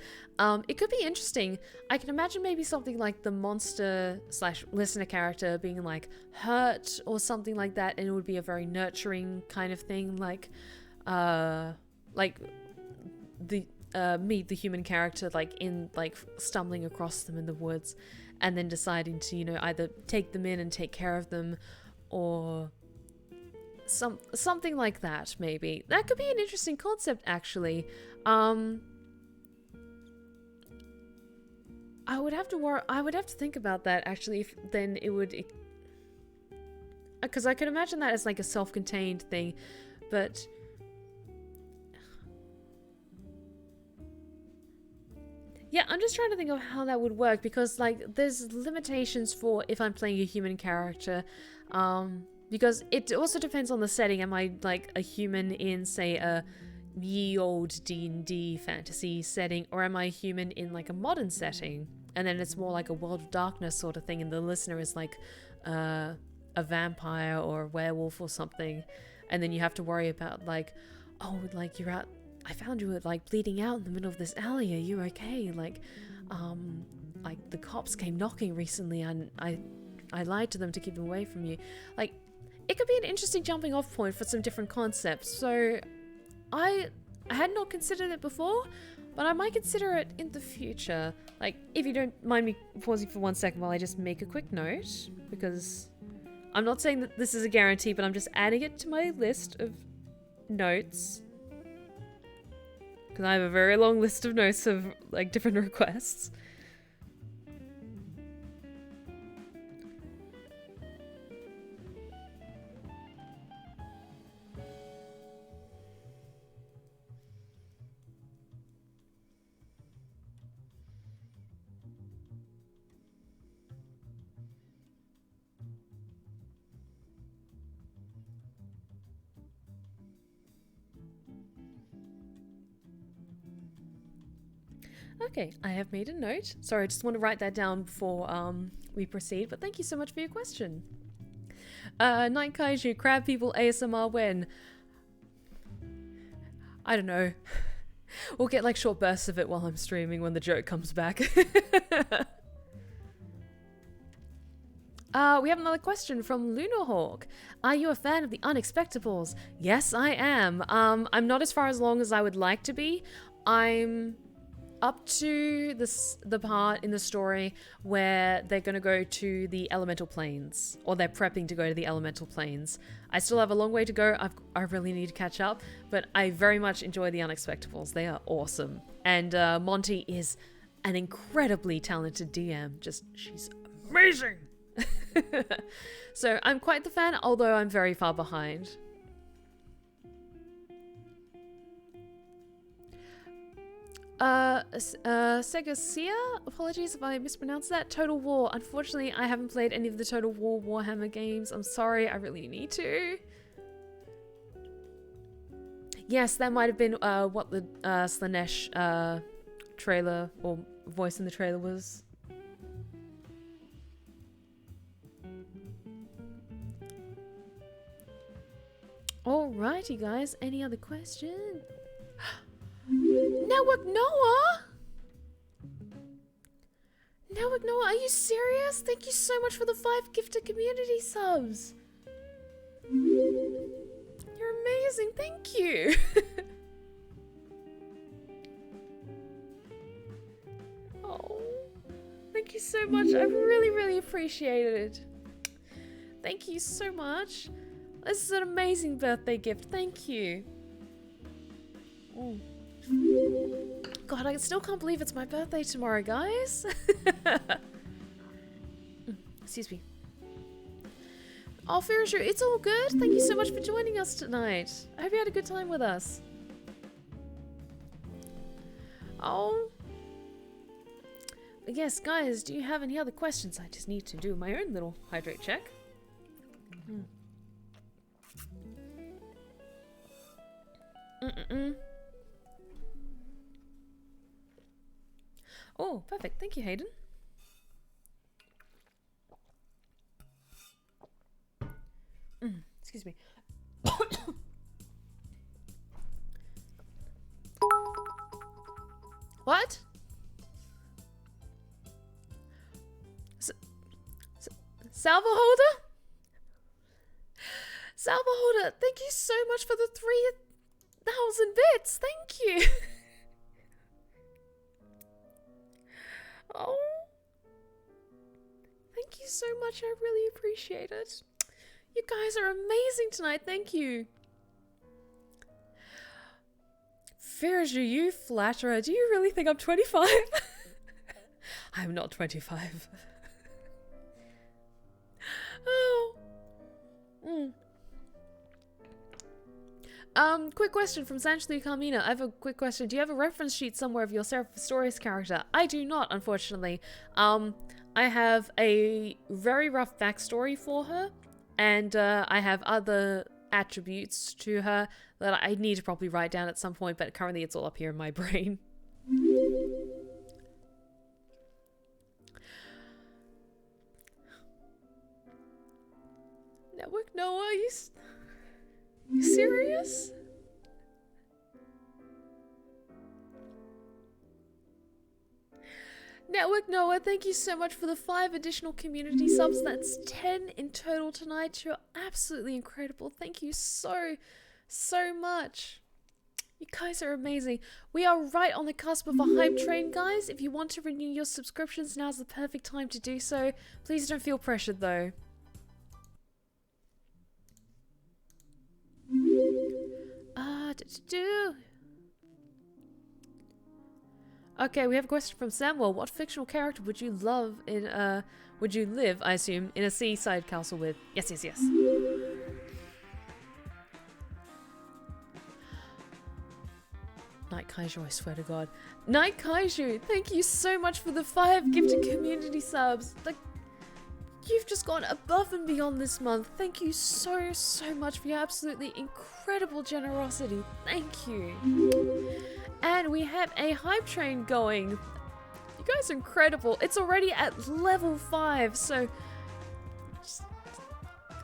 It could be interesting. I can imagine maybe something like the monster / listener character being like hurt or something like that, and it would be a very nurturing kind of thing, like the human character stumbling across them in the woods and then deciding to either take them in and take care of them, or something like that. Maybe that could be an interesting concept, actually. I would have to think about that, actually. Then it would, because I could imagine that as like a self-contained thing, but yeah, I'm just trying to think of how that would work, because like there's limitations for if I'm playing a human character, because it also depends on the setting. Am I like a human in, say, a ye old D&D fantasy setting, or am I a human in like a modern setting? And then it's more like a World of Darkness sort of thing, and the listener is like a vampire or a werewolf or something, and then you have to worry about like, oh, like you're out, I found you like bleeding out in the middle of this alley, are you okay? Like the cops came knocking recently and I lied to them to keep them away from you. Like, it could be an interesting jumping off point for some different concepts. So I had not considered it before, but I might consider it in the future. Like, if you don't mind me pausing for 1 second while I just make a quick note, because I'm not saying that this is a guarantee, but I'm just adding it to my list of notes, because I have a very long list of notes of like different requests. Okay, I have made a note. Sorry, I just want to write that down before we proceed, but thank you so much for your question. Night Kaiju, Crab People ASMR when? I don't know. We'll get like short bursts of it while I'm streaming when the joke comes back. We have another question from Lunarhawk. Are you a fan of the Unexpectables? Yes, I am. I'm not as far along as I would like to be. I'm up to the part in the story where they're going to go to the elemental planes, or they're prepping to go to the elemental planes. I still have a long way to go. I really need to catch up, but I very much enjoy the Unexpectables. They are awesome. And Monty is an incredibly talented DM. She's amazing. So I'm quite the fan, although I'm very far behind. Segacia, apologies if I mispronounced that. Total War. Unfortunately, I haven't played any of the Total War Warhammer games. I'm sorry, I really need to. Yes, that might have been what the Slanesh trailer or voice in the trailer was. Alrighty, guys. Any other questions? Network Noah? Network Noah, are you serious? Thank you so much for the 5 gifted community subs. You're amazing. Thank you. Oh, thank you so much. I really, really appreciate it. Thank you so much. This is an amazing birthday gift. Thank you. Oh. God, I still can't believe it's my birthday tomorrow, guys. Excuse me. Oh, Firishu, it's all good. Thank you so much for joining us tonight. I hope you had a good time with us. Oh. Yes, guys, do you have any other questions? I just need to do my own little hydrate check. Oh, perfect. Thank you, Hayden. Excuse me. What? Salva holder? Salva holder, thank you so much for the 3,000 bits. Thank you. Oh, thank you so much. I really appreciate it. You guys are amazing tonight. Thank you. Firju, you flatterer. Do you really think I'm 25? I'm not 25. Oh. Quick question from Sanchlu Carmina. I have a quick question. Do you have a reference sheet somewhere of your Seraphostorius character? I do not, unfortunately. I have a very rough backstory for her, and I have other attributes to her that I need to probably write down at some point, but currently it's all up here in my brain. Network Noah, you serious? Network Noah, thank you so much for the 5 additional community subs. That's 10 in total tonight. You're absolutely incredible. Thank you so much. You guys are amazing. We are right on the cusp of a hype train, guys. If you want to renew your subscriptions, now's the perfect time to do so. Please don't feel pressured, though. Okay, we have a question from Samuel. What fictional character would you love in would you live, I assume, in a seaside castle with? Yes. Night Kaiju, I swear to God. Night Kaiju, thank you so much for the 5 gifted community subs. Like, you've just gone above and beyond this month. Thank you so much for your absolutely incredible generosity. Thank you. And we have a hype train going. You guys are incredible. It's already at level 5, so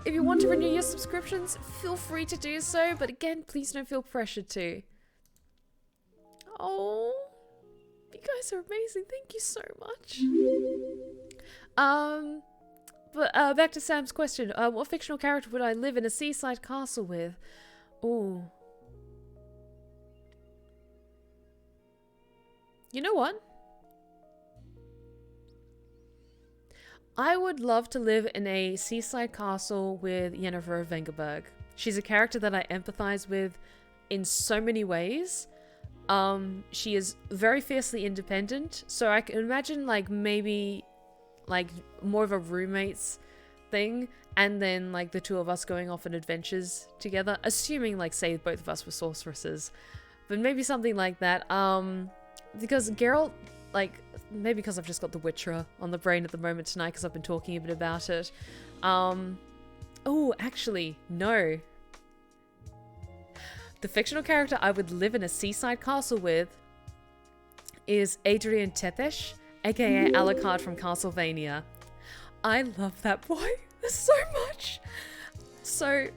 if you want to renew your subscriptions, feel free to do so. But again, please don't feel pressured to. Oh, you guys are amazing. Thank you so much. But back to Sam's question. What fictional character would I live in a seaside castle with? Oh. You know what? I would love to live in a seaside castle with Yennefer of Vengerberg. She's a character that I empathize with in so many ways. She is very fiercely independent, so I can imagine like maybe like more of a roommates thing, and then like the two of us going off on adventures together, assuming like say both of us were sorceresses, but maybe something like that. Because Geralt, like, maybe because I've just got The Witcher on the brain at the moment tonight because I've been talking a bit about it. Oh, actually, no. The fictional character I would live in a seaside castle with is Adrian Tepesh, aka Alucard from Castlevania. I love that boy so much. So,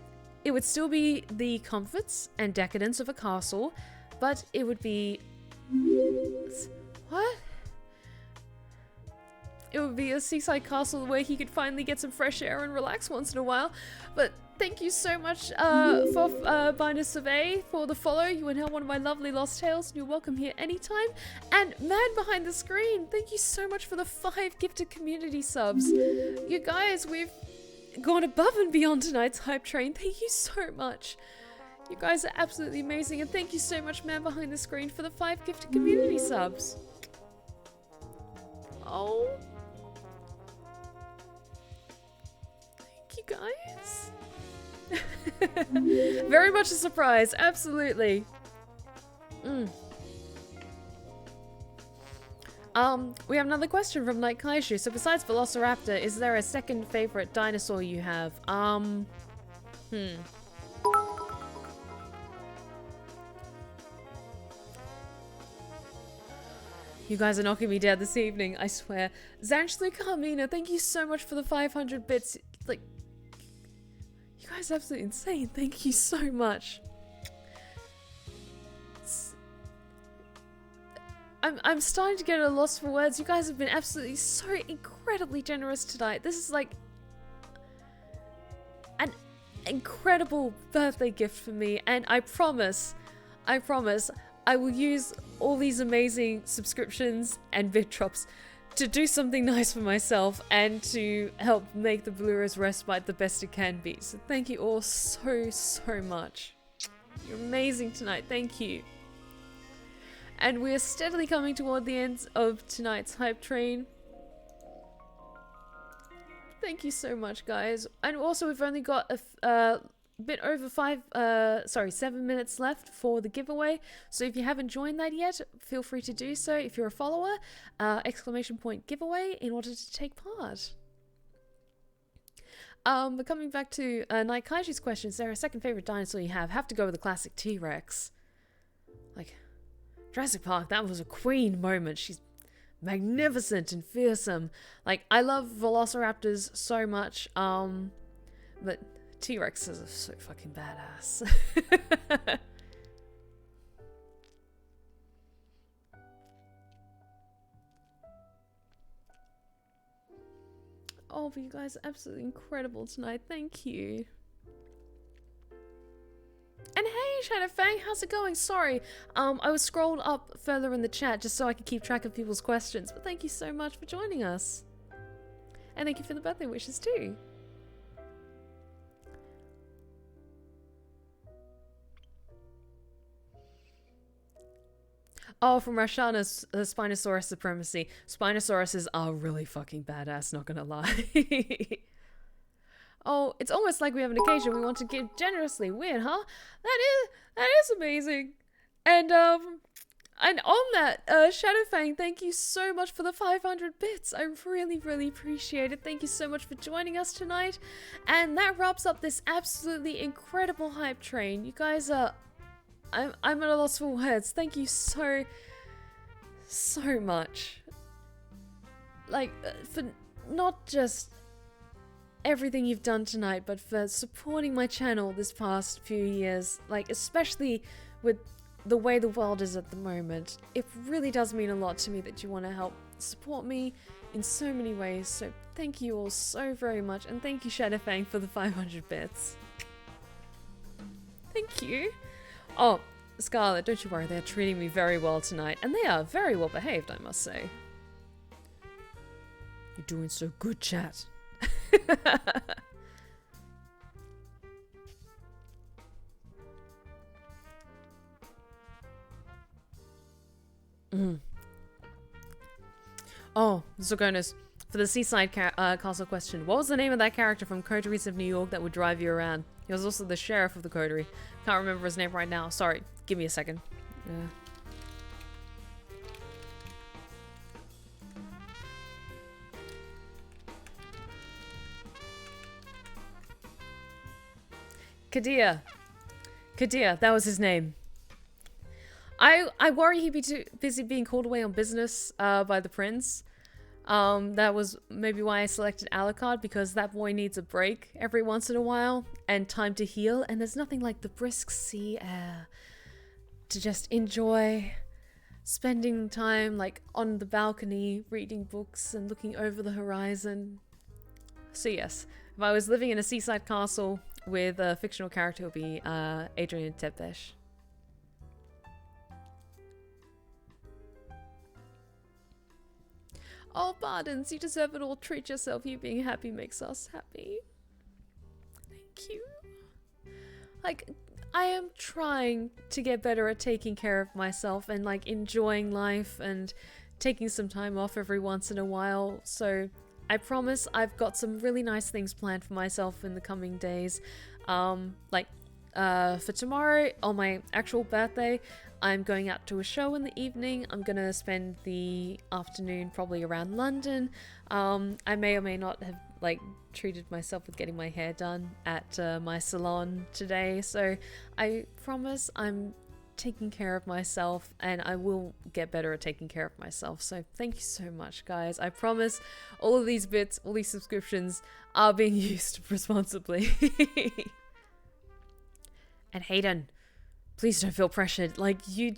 it would still be the comforts and decadence of a castle, but it would be... What? It would be a seaside castle where he could finally get some fresh air and relax once in a while. But thank you so much for Binder Survey for the follow. You are now one of my lovely Lost Tales, and you're welcome here anytime. And man behind the screen, thank you so much for the 5 gifted community subs. You guys, we've gone above and beyond tonight's hype train. Thank you so much. You guys are absolutely amazing, and thank you so much, man behind the screen, for the 5 gifted community subs. Oh. Thank you, guys. Very much a surprise, absolutely. We have another question from Night Kaiju. So besides Velociraptor, is there a second favorite dinosaur you have? You guys are knocking me down this evening, I swear. Zanchlu Carmina, thank you so much for the 500 bits. Like, you guys are absolutely insane. Thank you so much. I'm starting to get at a loss for words. You guys have been absolutely so incredibly generous tonight. This is like an incredible birthday gift for me, and I promise I will use all these amazing subscriptions and bit drops to do something nice for myself and to help make the Blura's Respite the best it can be. So thank you all so much. You're amazing tonight. Thank you. And we're steadily coming toward the end of tonight's hype train. Thank you so much, guys. And also, we've only got a bit over 7 minutes left for the giveaway. So if you haven't joined that yet, feel free to do so. If you're a follower, exclamation point giveaway in order to take part. But coming back to Night Kaiju's question, is there a second favorite dinosaur you have? Have to go with the classic T-Rex. Like, Jurassic Park, that was a queen moment. She's magnificent and fearsome. Like, I love velociraptors so much, but T-Rexes are so fucking badass. Oh, but you guys are absolutely incredible tonight. Thank you. And hey, Shadow Fang, how's it going? Sorry, I was scrolled up further in the chat just so I could keep track of people's questions. But thank you so much for joining us. And thank you for the birthday wishes too. Oh, from Rashana's Spinosaurus Supremacy. Spinosauruses are really fucking badass, not gonna lie. Oh, it's almost like we have an occasion we want to give generously. Weird, huh? That is amazing. And on that, Shadowfang, thank you so much for the 500 bits. I really, really appreciate it. Thank you so much for joining us tonight. And that wraps up this absolutely incredible hype train. You guys are... I'm at a loss for words. Thank you so much. Like, for not just everything you've done tonight, but for supporting my channel this past few years, like, especially with the way the world is at the moment. It really does mean a lot to me that you want to help support me in so many ways, so thank you all so very much, and thank you Shadowfang for the 500 bits. Thank you. Oh, Scarlet, don't you worry, they're treating me very well tonight, and they are very well behaved, I must say. You're doing so good, chat. Oh, Zogonis, for the Seaside Castle question, what was the name of that character from Coteries of New York that would drive you around? He was also the sheriff of the coterie. Can't remember his name right now. Sorry, give me a second. Kadir, that was his name. I worry he'd be too busy being called away on business by the prince. That was maybe why I selected Alucard, because that boy needs a break every once in a while and time to heal, and there's nothing like the brisk sea air to just enjoy spending time like on the balcony reading books and looking over the horizon. So yes, if I was living in a seaside castle with a fictional character, it would be Adrian Tepesh. Oh, Bardens, you deserve it all. Treat yourself. You being happy makes us happy. Thank you. Like, I am trying to get better at taking care of myself and, like, enjoying life and taking some time off every once in a while. So, I promise I've got some really nice things planned for myself in the coming days. For tomorrow, on my actual birthday, I'm going out to a show in the evening. I'm gonna spend the afternoon probably around London. I may or may not have like treated myself with getting my hair done at my salon today. So I promise I'm taking care of myself, and I will get better at taking care of myself. So thank you so much, guys. I promise all of these bits, all these subscriptions are being used responsibly. And Hayden, please don't feel pressured. Like, you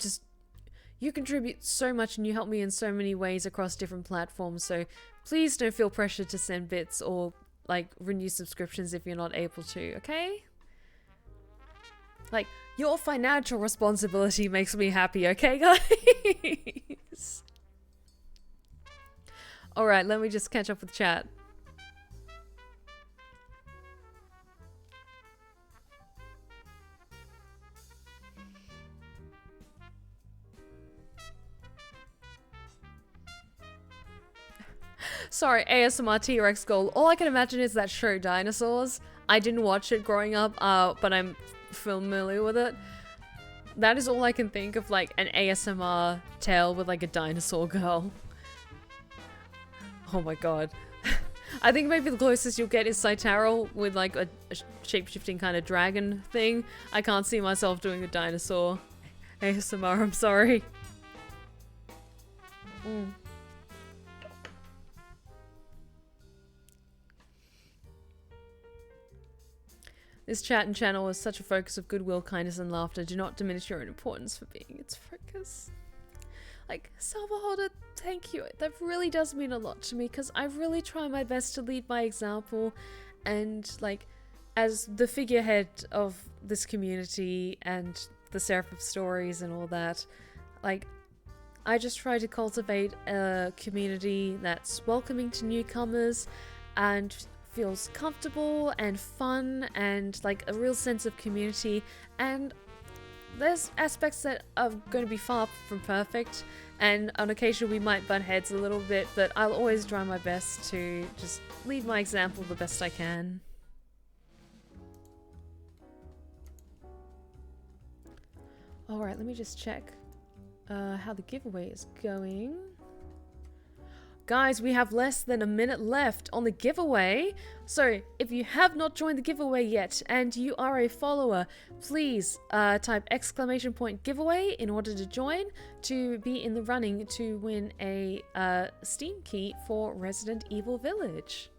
contribute so much and you help me in so many ways across different platforms. So please don't feel pressured to send bits or like renew subscriptions if you're not able to, okay? Like, your financial responsibility makes me happy, okay, guys? Alright, let me just catch up with chat. Sorry, ASMR T-Rex goal. All I can imagine is that show Dinosaurs. I didn't watch it growing up, but I'm familiar with it. That is all I can think of, like an ASMR tale with like a dinosaur girl. Oh my god. I think maybe the closest you'll get is Cytarel with like a shape-shifting kind of dragon thing. I can't see myself doing a dinosaur ASMR, I'm sorry. This chat and channel is such a focus of goodwill, kindness, and laughter. Do not diminish your own importance for being its focus. Like, Salvaholder, thank you. That really does mean a lot to me, because I really try my best to lead by example, and like, as the figurehead of this community and the Seraph stories and all that, like, I just try to cultivate a community that's welcoming to newcomers and feels comfortable and fun and like a real sense of community. And there's aspects that are going to be far from perfect, and on occasion we might butt heads a little bit, but I'll always try my best to just lead my example the best I can. Alright, let me just check how the giveaway is going. Guys, we have less than a minute left on the giveaway, so if you have not joined the giveaway yet and you are a follower, please type !giveaway in order to join to be in the running to win a Steam key for Resident Evil Village.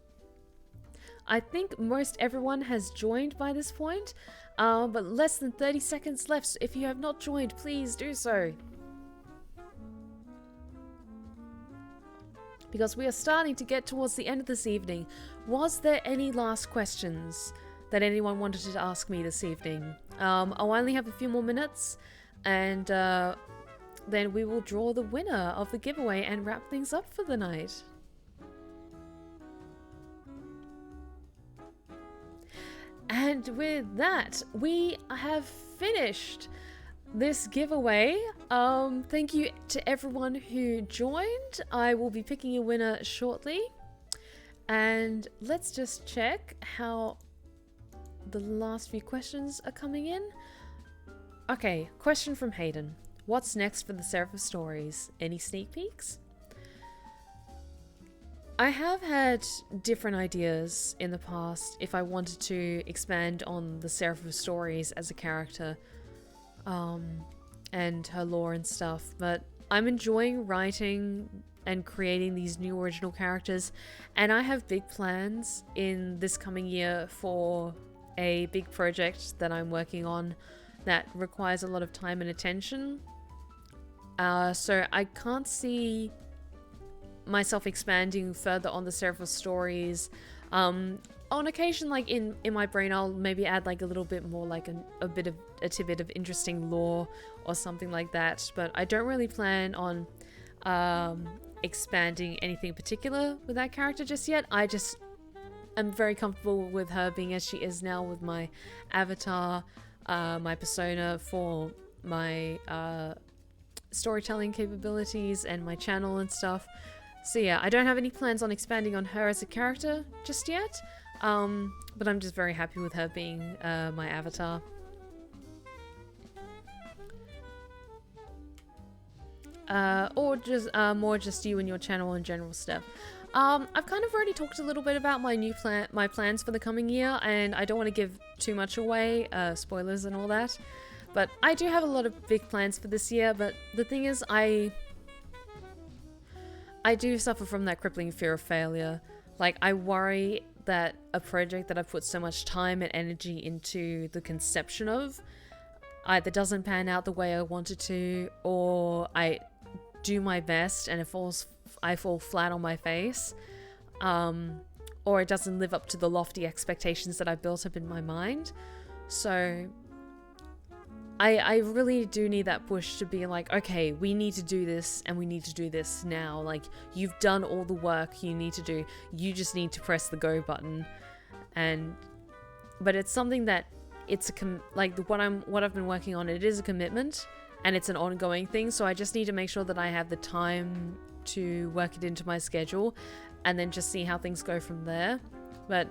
I think most everyone has joined by this point, but less than 30 seconds left, so if you have not joined, please do so. Because we are starting to get towards the end of this evening. Was there any last questions that anyone wanted to ask me this evening? I'll only have a few more minutes, and then we will draw the winner of the giveaway and wrap things up for the night. And with that, we have finished this giveaway. Thank you to everyone who joined. I will be picking a winner shortly. And let's just check how the last few questions are coming in. Okay, question from Hayden. What's next for the Seraph stories? Any sneak peeks? I have had different ideas in the past if I wanted to expand on the Seraph stories as a character. And her lore and stuff, but I'm enjoying writing and creating these new original characters, and I have big plans in this coming year for a big project that I'm working on that requires a lot of time and attention. So I can't see myself expanding further on the Seraph stories. On occasion, like in my brain, I'll maybe add like a little bit more, like a tidbit of interesting lore or something like that. But I don't really plan on expanding anything particular with that character just yet. I'm very comfortable with her being as she is now, with my avatar, my persona for my storytelling capabilities and my channel and stuff. So yeah, I don't have any plans on expanding on her as a character just yet. But I'm just very happy with her being my avatar. Or just more just you and your channel and general stuff. I've kind of already talked a little bit about my plans for the coming year, and I don't want to give too much away, spoilers and all that. But I do have a lot of big plans for this year, but the thing is, I do suffer from that crippling fear of failure. Like, I worry that a project that I've put so much time and energy into the conception of either doesn't pan out the way I want it to, or I do my best and I fall flat on my face, or it doesn't live up to the lofty expectations that I built up in my mind. So I really do need that push to be like, okay, we need to do this, and we need to do this now. Like, you've done all the work you need to do. You just need to press the go button. But it's something that what I've been working on. It is a commitment, and it's an ongoing thing. So I just need to make sure that I have the time to work it into my schedule. and then just see how things go from there. But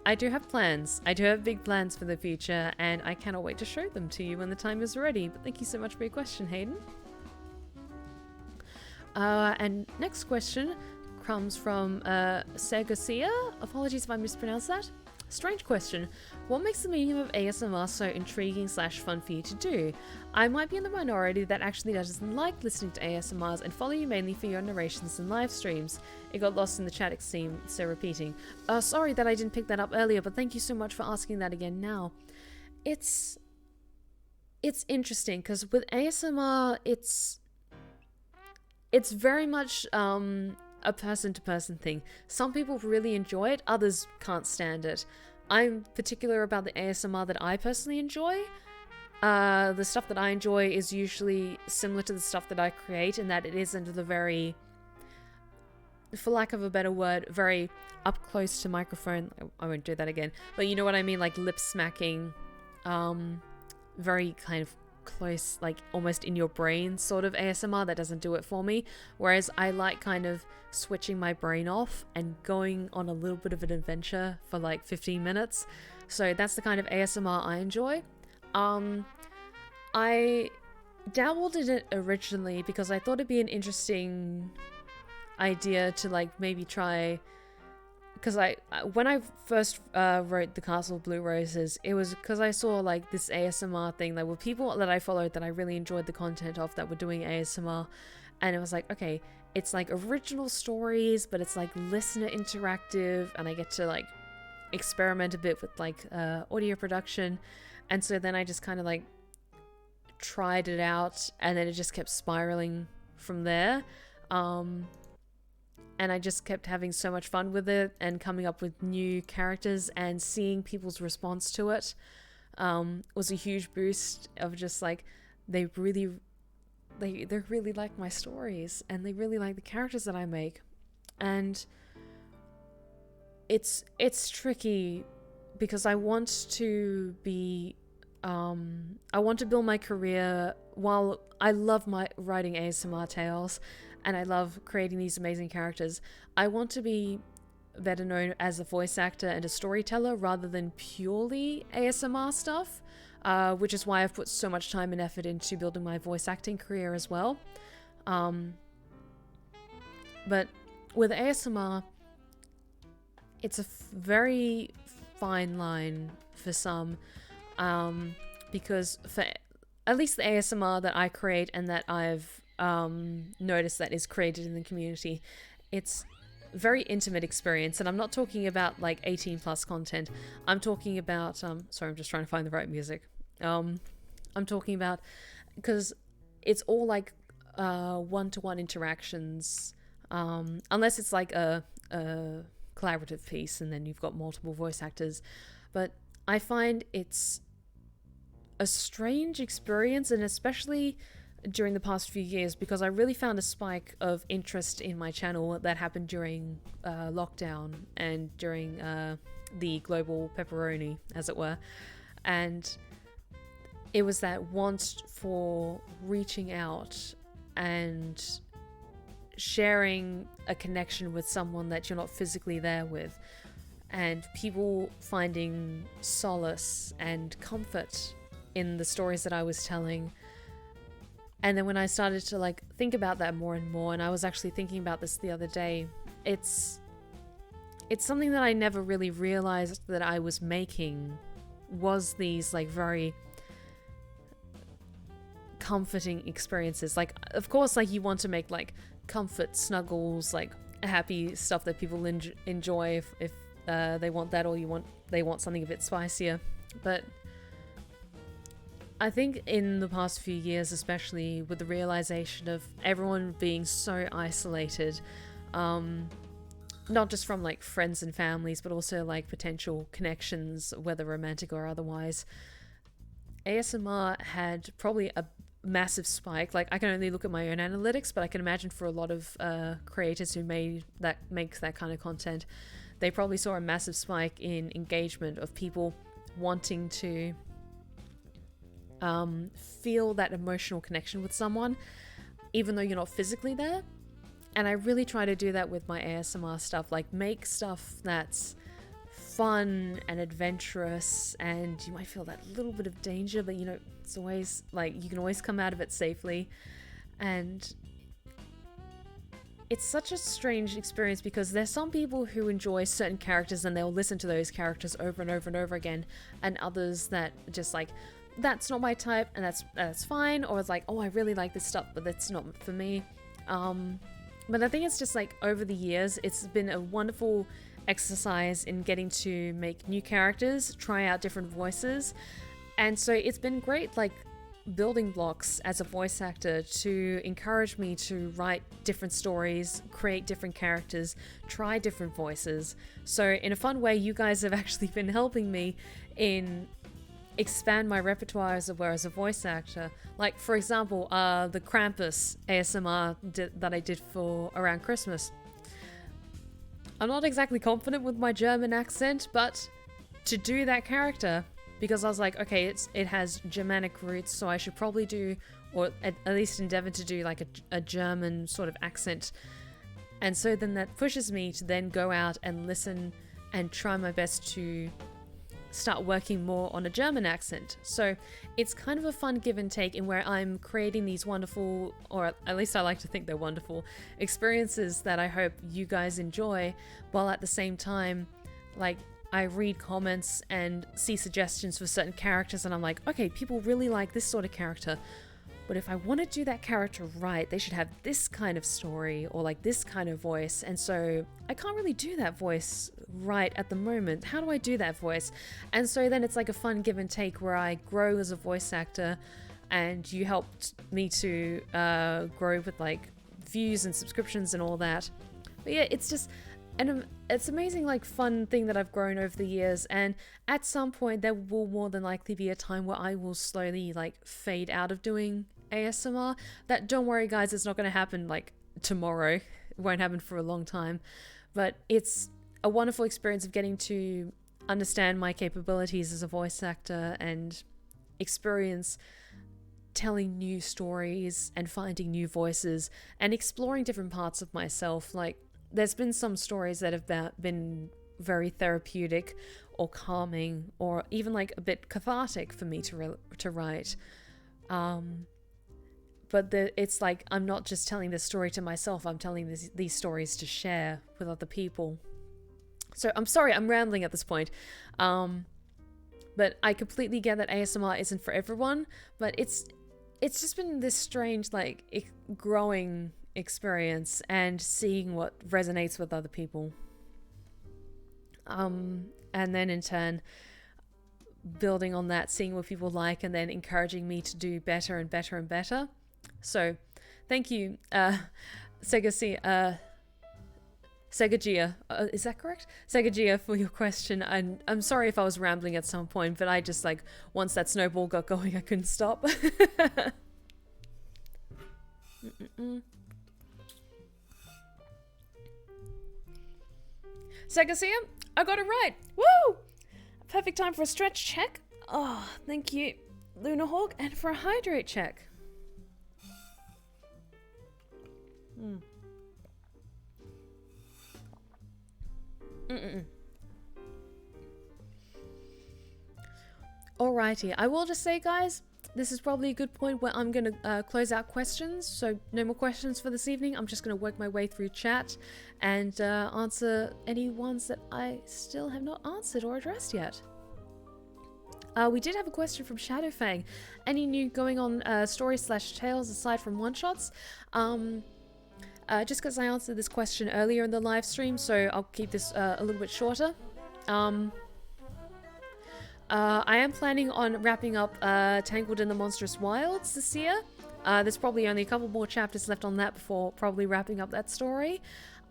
I do have plans. I do have big plans for the future, and I cannot wait to show them to you when the time is ready. But thank you so much for your question, Hayden. And next question comes from Segacia. Apologies if I mispronounced that. Strange question. What makes the medium of ASMR so intriguing / fun for you to do? I might be in the minority that actually doesn't like listening to ASMRs and follow you mainly for your narrations and live streams. It got lost in the chat, it seemed, so repeating. Sorry that I didn't pick that up earlier, but thank you so much for asking that again now. It's interesting, because with ASMR, it's very much a person-to-person thing. Some people really enjoy it, others can't stand it. I'm particular about the ASMR that I personally enjoy. The stuff that I enjoy is usually similar to the stuff that I create, in that it isn't the very, for lack of a better word, very up close to microphone. I won't do that again, but you know what I mean, like lip smacking, very kind of close, like almost in your brain sort of ASMR. That doesn't do it for me. Whereas I like kind of switching my brain off and going on a little bit of an adventure for like 15 minutes. So that's the kind of ASMR I enjoy. I dabbled in it originally because I thought it'd be an interesting idea to like maybe try, because when I first wrote The Castle of Blue Roses, it was because I saw like this ASMR thing. There were people that I followed that I really enjoyed the content of that were doing ASMR, and it was like, okay, it's like original stories, but it's like listener interactive, and I get to like experiment a bit with like audio production. And so then I just kind of like tried it out, and then it just kept spiraling from there. And I just kept having so much fun with it and coming up with new characters, and seeing people's response to it was a huge boost of just like, they really like my stories, and they really like the characters that I make. And it's tricky because I want to be I want to build my career. While I love writing ASMR tales and I love creating these amazing characters, I want to be better known as a voice actor and a storyteller rather than purely ASMR stuff, which is why I've put so much time and effort into building my voice acting career as well. But with ASMR, it's a very fine line for some, because for at least the ASMR that I create and that I've noticed that is created in the community, it's very intimate experience. And I'm not talking about like 18 plus content. I'm talking about sorry, I'm just trying to find the right music. I'm talking about, because it's all like one-to-one interactions, unless it's like a collaborative piece and then you've got multiple voice actors. But I find it's a strange experience, and especially during the past few years, because I really found a spike of interest in my channel that happened during lockdown and during the global pepperoni, as it were. And it was that want for reaching out and sharing a connection with someone that you're not physically there with, and people finding solace and comfort in the stories that I was telling. And then when I started to like think about that more and more, and I was actually thinking about this the other day, it's something that I never really realized that I was making, was these like very comforting experiences. Like, of course, like you want to make like comfort snuggles, like happy stuff that people enjoy if they want that, or they want something a bit spicier. But I think in the past few years, especially with the realization of everyone being so isolated, not just from like friends and families, but also like potential connections, whether romantic or otherwise, ASMR had probably a massive spike. Like, I can only look at my own analytics, but I can imagine for a lot of creators who makes that kind of content, they probably saw a massive spike in engagement of people wanting to feel that emotional connection with someone, even though you're not physically there. And I really try to do that with my ASMR stuff, like make stuff that's fun and adventurous, and you might feel that little bit of danger, but you know, it's always like you can always come out of it safely. And it's such a strange experience because there's some people who enjoy certain characters and they'll listen to those characters over and over and over again, and others that just like, that's not my type, and that's fine, or it's like, oh, I really like this stuff, but that's not for me. But I think it's just like over the years, it's been a wonderful exercise in getting to make new characters, try out different voices, and so it's been great, like building blocks as a voice actor to encourage me to write different stories, create different characters, try different voices. So in a fun way, you guys have actually been helping me in expand my repertoire as a voice actor. Like for example, the Krampus ASMR that I did for around Christmas. I'm not exactly confident with my German accent, but to do that character, because I was like, okay, it has Germanic roots, so I should probably do, or at least endeavor to do like a German sort of accent. And so then that pushes me to then go out and listen and try my best to start working more on a German accent. So it's kind of a fun give and take in where I'm creating these wonderful, or at least I like to think they're wonderful, experiences that I hope you guys enjoy, while at the same time, like, I read comments and see suggestions for certain characters and I'm like, okay, people really like this sort of character, but if I want to do that character right, they should have this kind of story or like this kind of voice, and so I can't really do that voice right at the moment. How do I do that voice? And so then it's like a fun give and take where I grow as a voice actor and you helped me to grow with like views and subscriptions and all that. But yeah, it's just it's amazing, like fun thing that I've grown over the years, and at some point there will more than likely be a time where I will slowly like fade out of doing ASMR. That, don't worry guys, it's not going to happen like tomorrow. It won't happen for a long time, but it's a wonderful experience of getting to understand my capabilities as a voice actor and experience telling new stories and finding new voices and exploring different parts of myself. Like, there's been some stories that have been very therapeutic or calming or even like a bit cathartic for me to write. But it's like I'm not just telling this story to myself, I'm telling these stories to share with other people. So I'm sorry, I'm rambling at this point. But I completely get that ASMR isn't for everyone, but it's just been this strange, like, growing experience and seeing what resonates with other people. And then in turn, building on that, seeing what people like, and then encouraging me to do better and better and better. So, thank you, Segagia, is that correct? Segagia, for your question. And I'm sorry if I was rambling at some point, but I just, like, once that snowball got going, I couldn't stop. Segasia, I got it right. Woo! Perfect time for a stretch check. Oh, thank you, Luna Hawk, and for a hydrate check. Alrighty, I will just say, guys, this is probably a good point where I'm going to close out questions. So no more questions for this evening. I'm just going to work my way through chat and answer any ones that I still have not answered or addressed yet. We did have a question from Shadowfang. Any new going on story/tales aside from one-shots? Just because I answered this question earlier in the live stream, so I'll keep this a little bit shorter. I am planning on wrapping up Tangled in the Monstrous Wilds this year. There's probably only a couple more chapters left on that before probably wrapping up that story.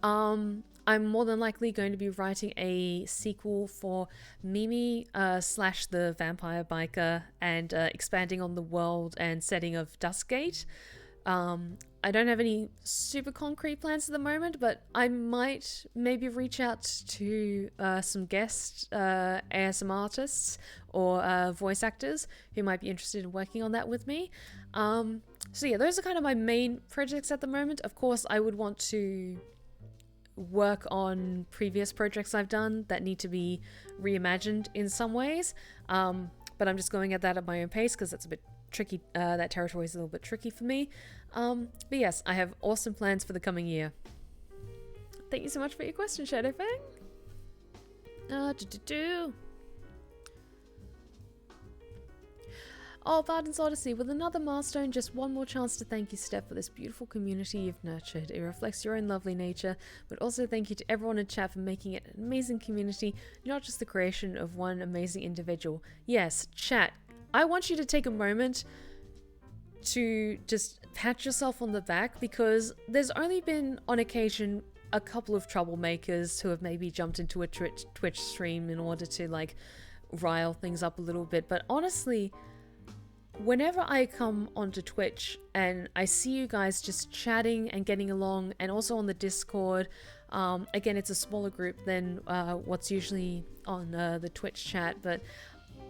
I'm more than likely going to be writing a sequel for Mimi / the Vampire Biker and expanding on the world and setting of Duskgate. I don't have any super concrete plans at the moment, but I might maybe reach out to some guest ASM artists or voice actors who might be interested in working on that with me. So yeah, those are kind of my main projects at the moment. Of course, I would want to work on previous projects I've done that need to be reimagined in some ways, but I'm just going at that at my own pace because that's a bit tricky. That territory is a little bit tricky for me, but yes, I have awesome plans for the coming year. Thank you so much for your question, Shadowfang. Oh, Varden's Odyssey, with another milestone, just one more chance to thank you, Steph, for this beautiful community you've nurtured. It reflects your own lovely nature, but also thank you to everyone in chat for making it an amazing community, not just the creation of one amazing individual. Yes, chat, I want you to take a moment to just pat yourself on the back, because there's only been, on occasion, a couple of troublemakers who have maybe jumped into a Twitch stream in order to, like, rile things up a little bit, but honestly, whenever I come onto Twitch and I see you guys just chatting and getting along, and also on the Discord, again, it's a smaller group than what's usually on the Twitch chat, but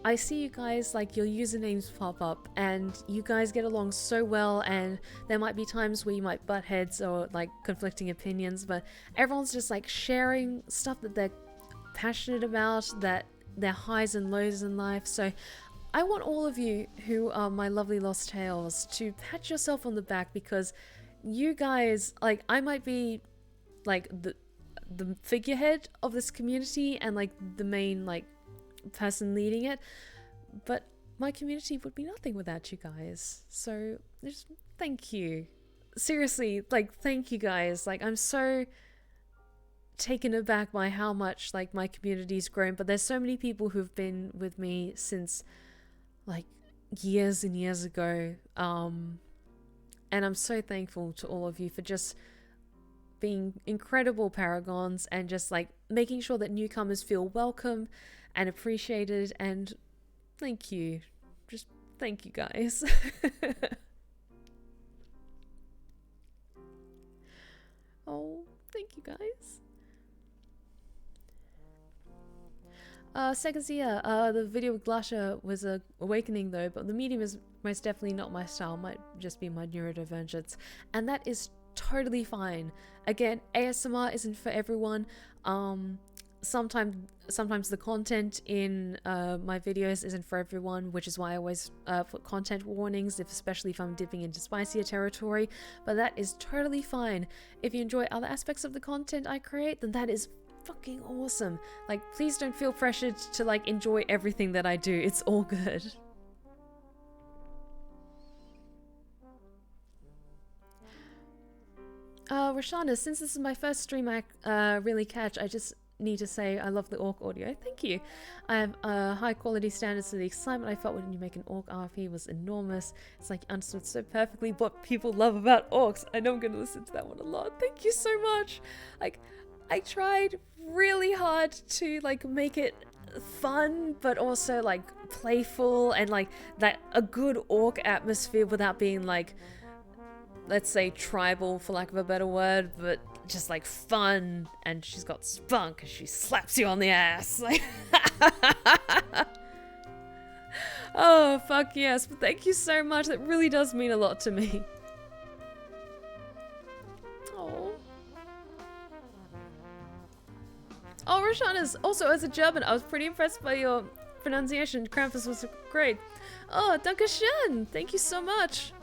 I see you guys, like, your usernames pop up and you guys get along so well, and there might be times where you might butt heads or like conflicting opinions, but everyone's just like sharing stuff that they're passionate about, that their highs and lows in life. So I want all of you who are my lovely Lost Tales to pat yourself on the back, because you guys, like, I might be like the figurehead of this community and like the main like person leading it, but my community would be nothing without you guys. So just thank you. Seriously, like, thank you guys. Like, I'm so taken aback by how much like my community's grown, but there's so many people who've been with me since like years and years ago, and I'm so thankful to all of you for just being incredible paragons and just like making sure that newcomers feel welcome and appreciated, and thank you. Just thank you guys. Oh, thank you guys. Segazia, the video with Glasha was a awakening though, but the medium is most definitely not my style, might just be my neurodivergence, and that is totally fine. Again, ASMR isn't for everyone. Sometimes the content in my videos isn't for everyone, which is why I always put content warnings, especially if I'm dipping into spicier territory, but that is totally fine. If you enjoy other aspects of the content I create, then that is fucking awesome. Like, please don't feel pressured to like enjoy everything that I do. It's all good. Roshana, since this is my first stream I really catch, I just need to say I love the orc audio. Thank you. I have high quality standards, so the excitement I felt when you make an orc RP was enormous. It's like you understood so perfectly what people love about orcs. I know I'm going to listen to that one a lot. Thank you so much. Like, I tried really hard to like make it fun, but also like playful, and like that a good orc atmosphere without being like, let's say, tribal for lack of a better word, but just like fun. And she's got spunk and she slaps you on the ass. Like, oh fuck yes, but thank you so much. That really does mean a lot to me. Oh, Roshana's also, as a German, I was pretty impressed by your pronunciation. Krampus was great. Oh, dankeschön. Thank you so much.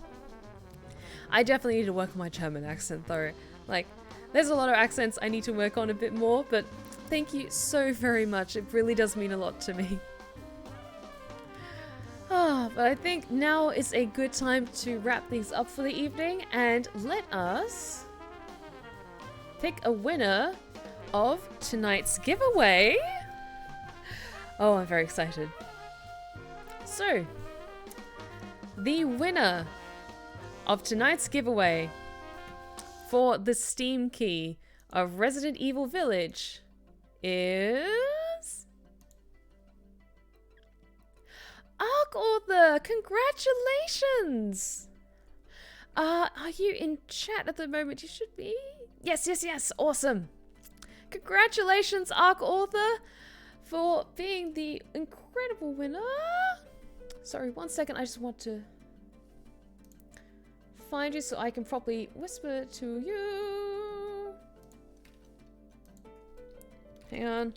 I definitely need to work on my German accent though. Like, there's a lot of accents I need to work on a bit more, but thank you so very much. It really does mean a lot to me. But I think now is a good time to wrap things up for the evening, and let us pick a winner of tonight's giveaway. Oh, I'm very excited. So, the winner of tonight's giveaway for the Steam key of Resident Evil Village is Arc Author. Congratulations! Are you in chat at the moment? You should be. Yes, yes, yes. Awesome. Congratulations, Arc Author, for being the incredible winner. Sorry, 1 second. I just want to find you so I can properly whisper to you. Hang on.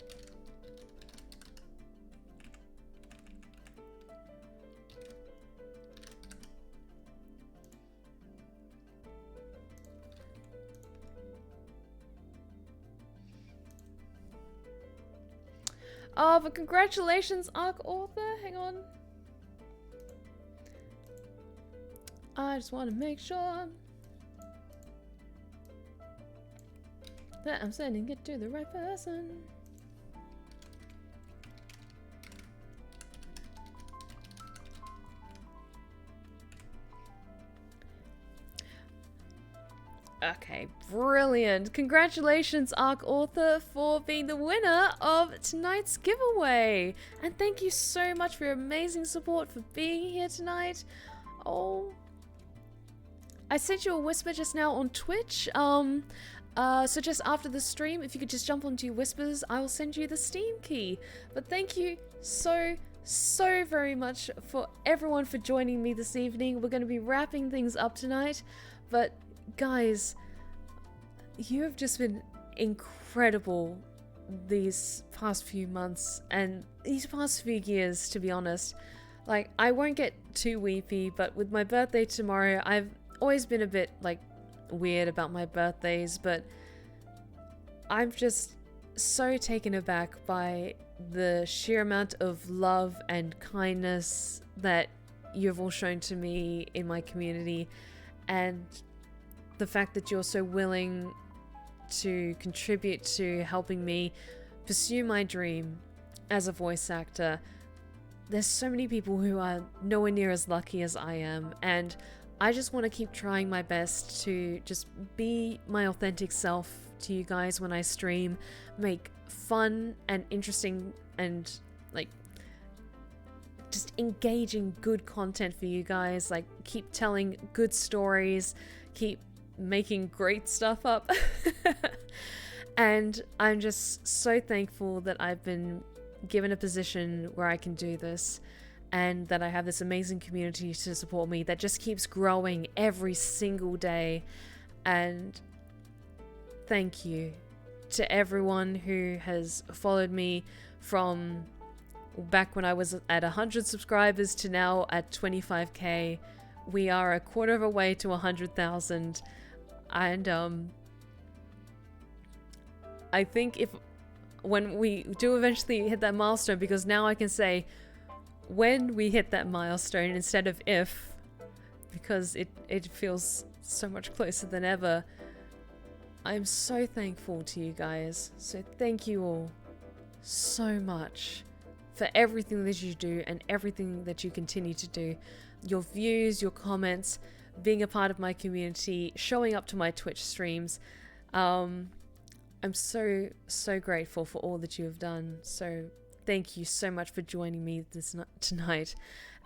Oh, but congratulations, Arc Author. Hang on. I just want to make sure that I'm sending it to the right person. Okay, brilliant. Congratulations, Arc Author, for being the winner of tonight's giveaway. And thank you so much for your amazing support for being here tonight. Oh, I sent you a whisper just now on Twitch. So just after the stream, if you could just jump onto your whispers, I will send you the Steam key. But thank you so very much for everyone for joining me this evening. We're going to be wrapping things up tonight, but guys, you have just been incredible these past few months and these past few years, to be honest. Like, I won't get too weepy, but with my birthday tomorrow, I've always been a bit, like, weird about my birthdays, but I'm just so taken aback by the sheer amount of love and kindness that you've all shown to me in my community, and the fact that you're so willing to contribute to helping me pursue my dream as a voice actor. There's so many people who are nowhere near as lucky as I am, and I just want to keep trying my best to just be my authentic self to you guys when I stream, make fun and interesting and like just engaging good content for you guys, like keep telling good stories, keep making great stuff up. And I'm just so thankful that I've been given a position where I can do this, and that I have this amazing community to support me that just keeps growing every single day. And thank you to everyone who has followed me from back when I was at 100 subscribers to now at 25k. We are a quarter of a way to 100,000. And I think when we do eventually hit that milestone, because now I can say when we hit that milestone instead of if, because it feels so much closer than ever. I'm so thankful to you guys. So thank you all so much for everything that you do and everything that you continue to do. Your views, your comments, being a part of my community, showing up to my Twitch streams. I'm so grateful for all that you have done. So thank you so much for joining me tonight.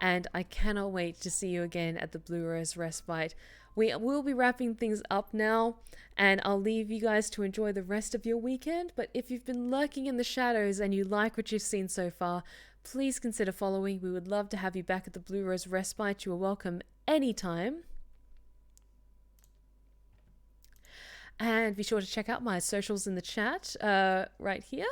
And I cannot wait to see you again at the Blue Rose Respite. We will be wrapping things up now, and I'll leave you guys to enjoy the rest of your weekend. But if you've been lurking in the shadows and you like what you've seen so far, please consider following. We would love to have you back at the Blue Rose Respite. You are welcome anytime. And be sure to check out my socials in the chat right here.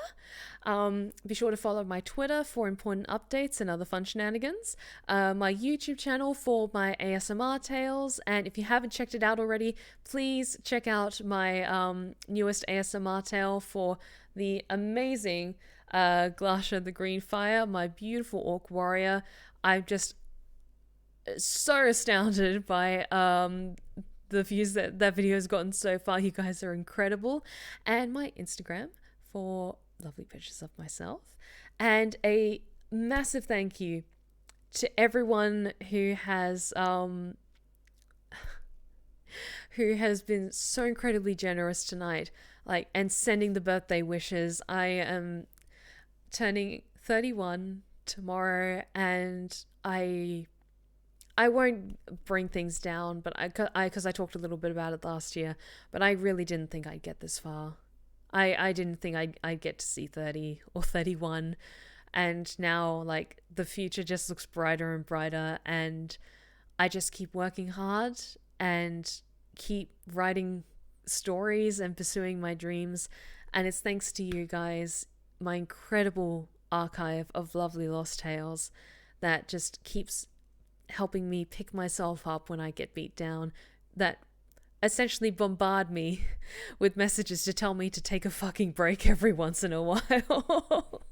Be sure to follow my Twitter for important updates and other fun shenanigans. My YouTube channel for my ASMR tales. And if you haven't checked it out already, please check out my newest ASMR tale for the amazing Glasha the Green Fire, my beautiful orc warrior. I'm just so astounded by the views that video has gotten so far. You guys are incredible. And my Instagram for lovely pictures of myself. And a massive thank you to everyone who has been so incredibly generous tonight, like, and sending the birthday wishes. I am turning 31 tomorrow, and I I won't bring things down, but because I talked a little bit about it last year, but I really didn't think I'd get this far. I didn't think I'd get to see 30 or 31, and now like the future just looks brighter and brighter, and I just keep working hard and keep writing stories and pursuing my dreams, and it's thanks to you guys, my incredible archive of lovely lost tales that just keeps helping me pick myself up when I get beat down, that essentially bombard me with messages to tell me to take a fucking break every once in a while.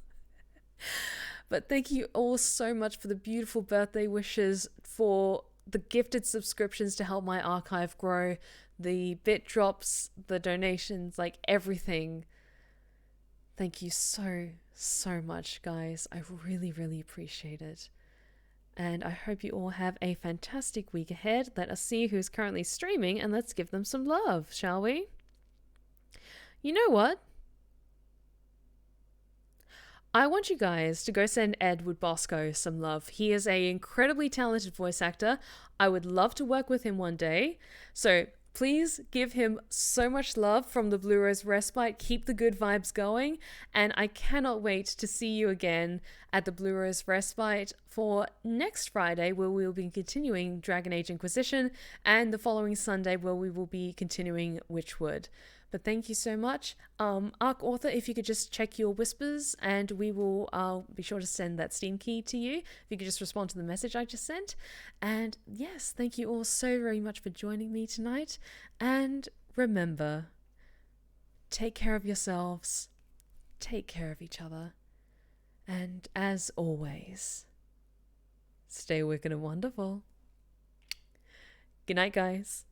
But thank you all so much for the beautiful birthday wishes, for the gifted subscriptions to help my archive grow, the bit drops, the donations, like everything. Thank you so much, guys. I really, really appreciate it. And I hope you all have a fantastic week ahead. Let us see who's currently streaming and let's give them some love, shall we? You know what? I want you guys to go send Edward Bosco some love. He is an incredibly talented voice actor. I would love to work with him one day. So please give him so much love from the Blue Rose Respite. Keep the good vibes going. And I cannot wait to see you again at the Blue Rose Respite for next Friday, where we will be continuing Dragon Age Inquisition, and the following Sunday where we will be continuing Witchwood. But thank you so much. Arc Author, if you could just check your whispers, and we will be sure to send that Steam key to you. If you could just respond to the message I just sent. And yes, thank you all so very much for joining me tonight. And remember, take care of yourselves, take care of each other, and as always, stay wicked and wonderful. Good night, guys.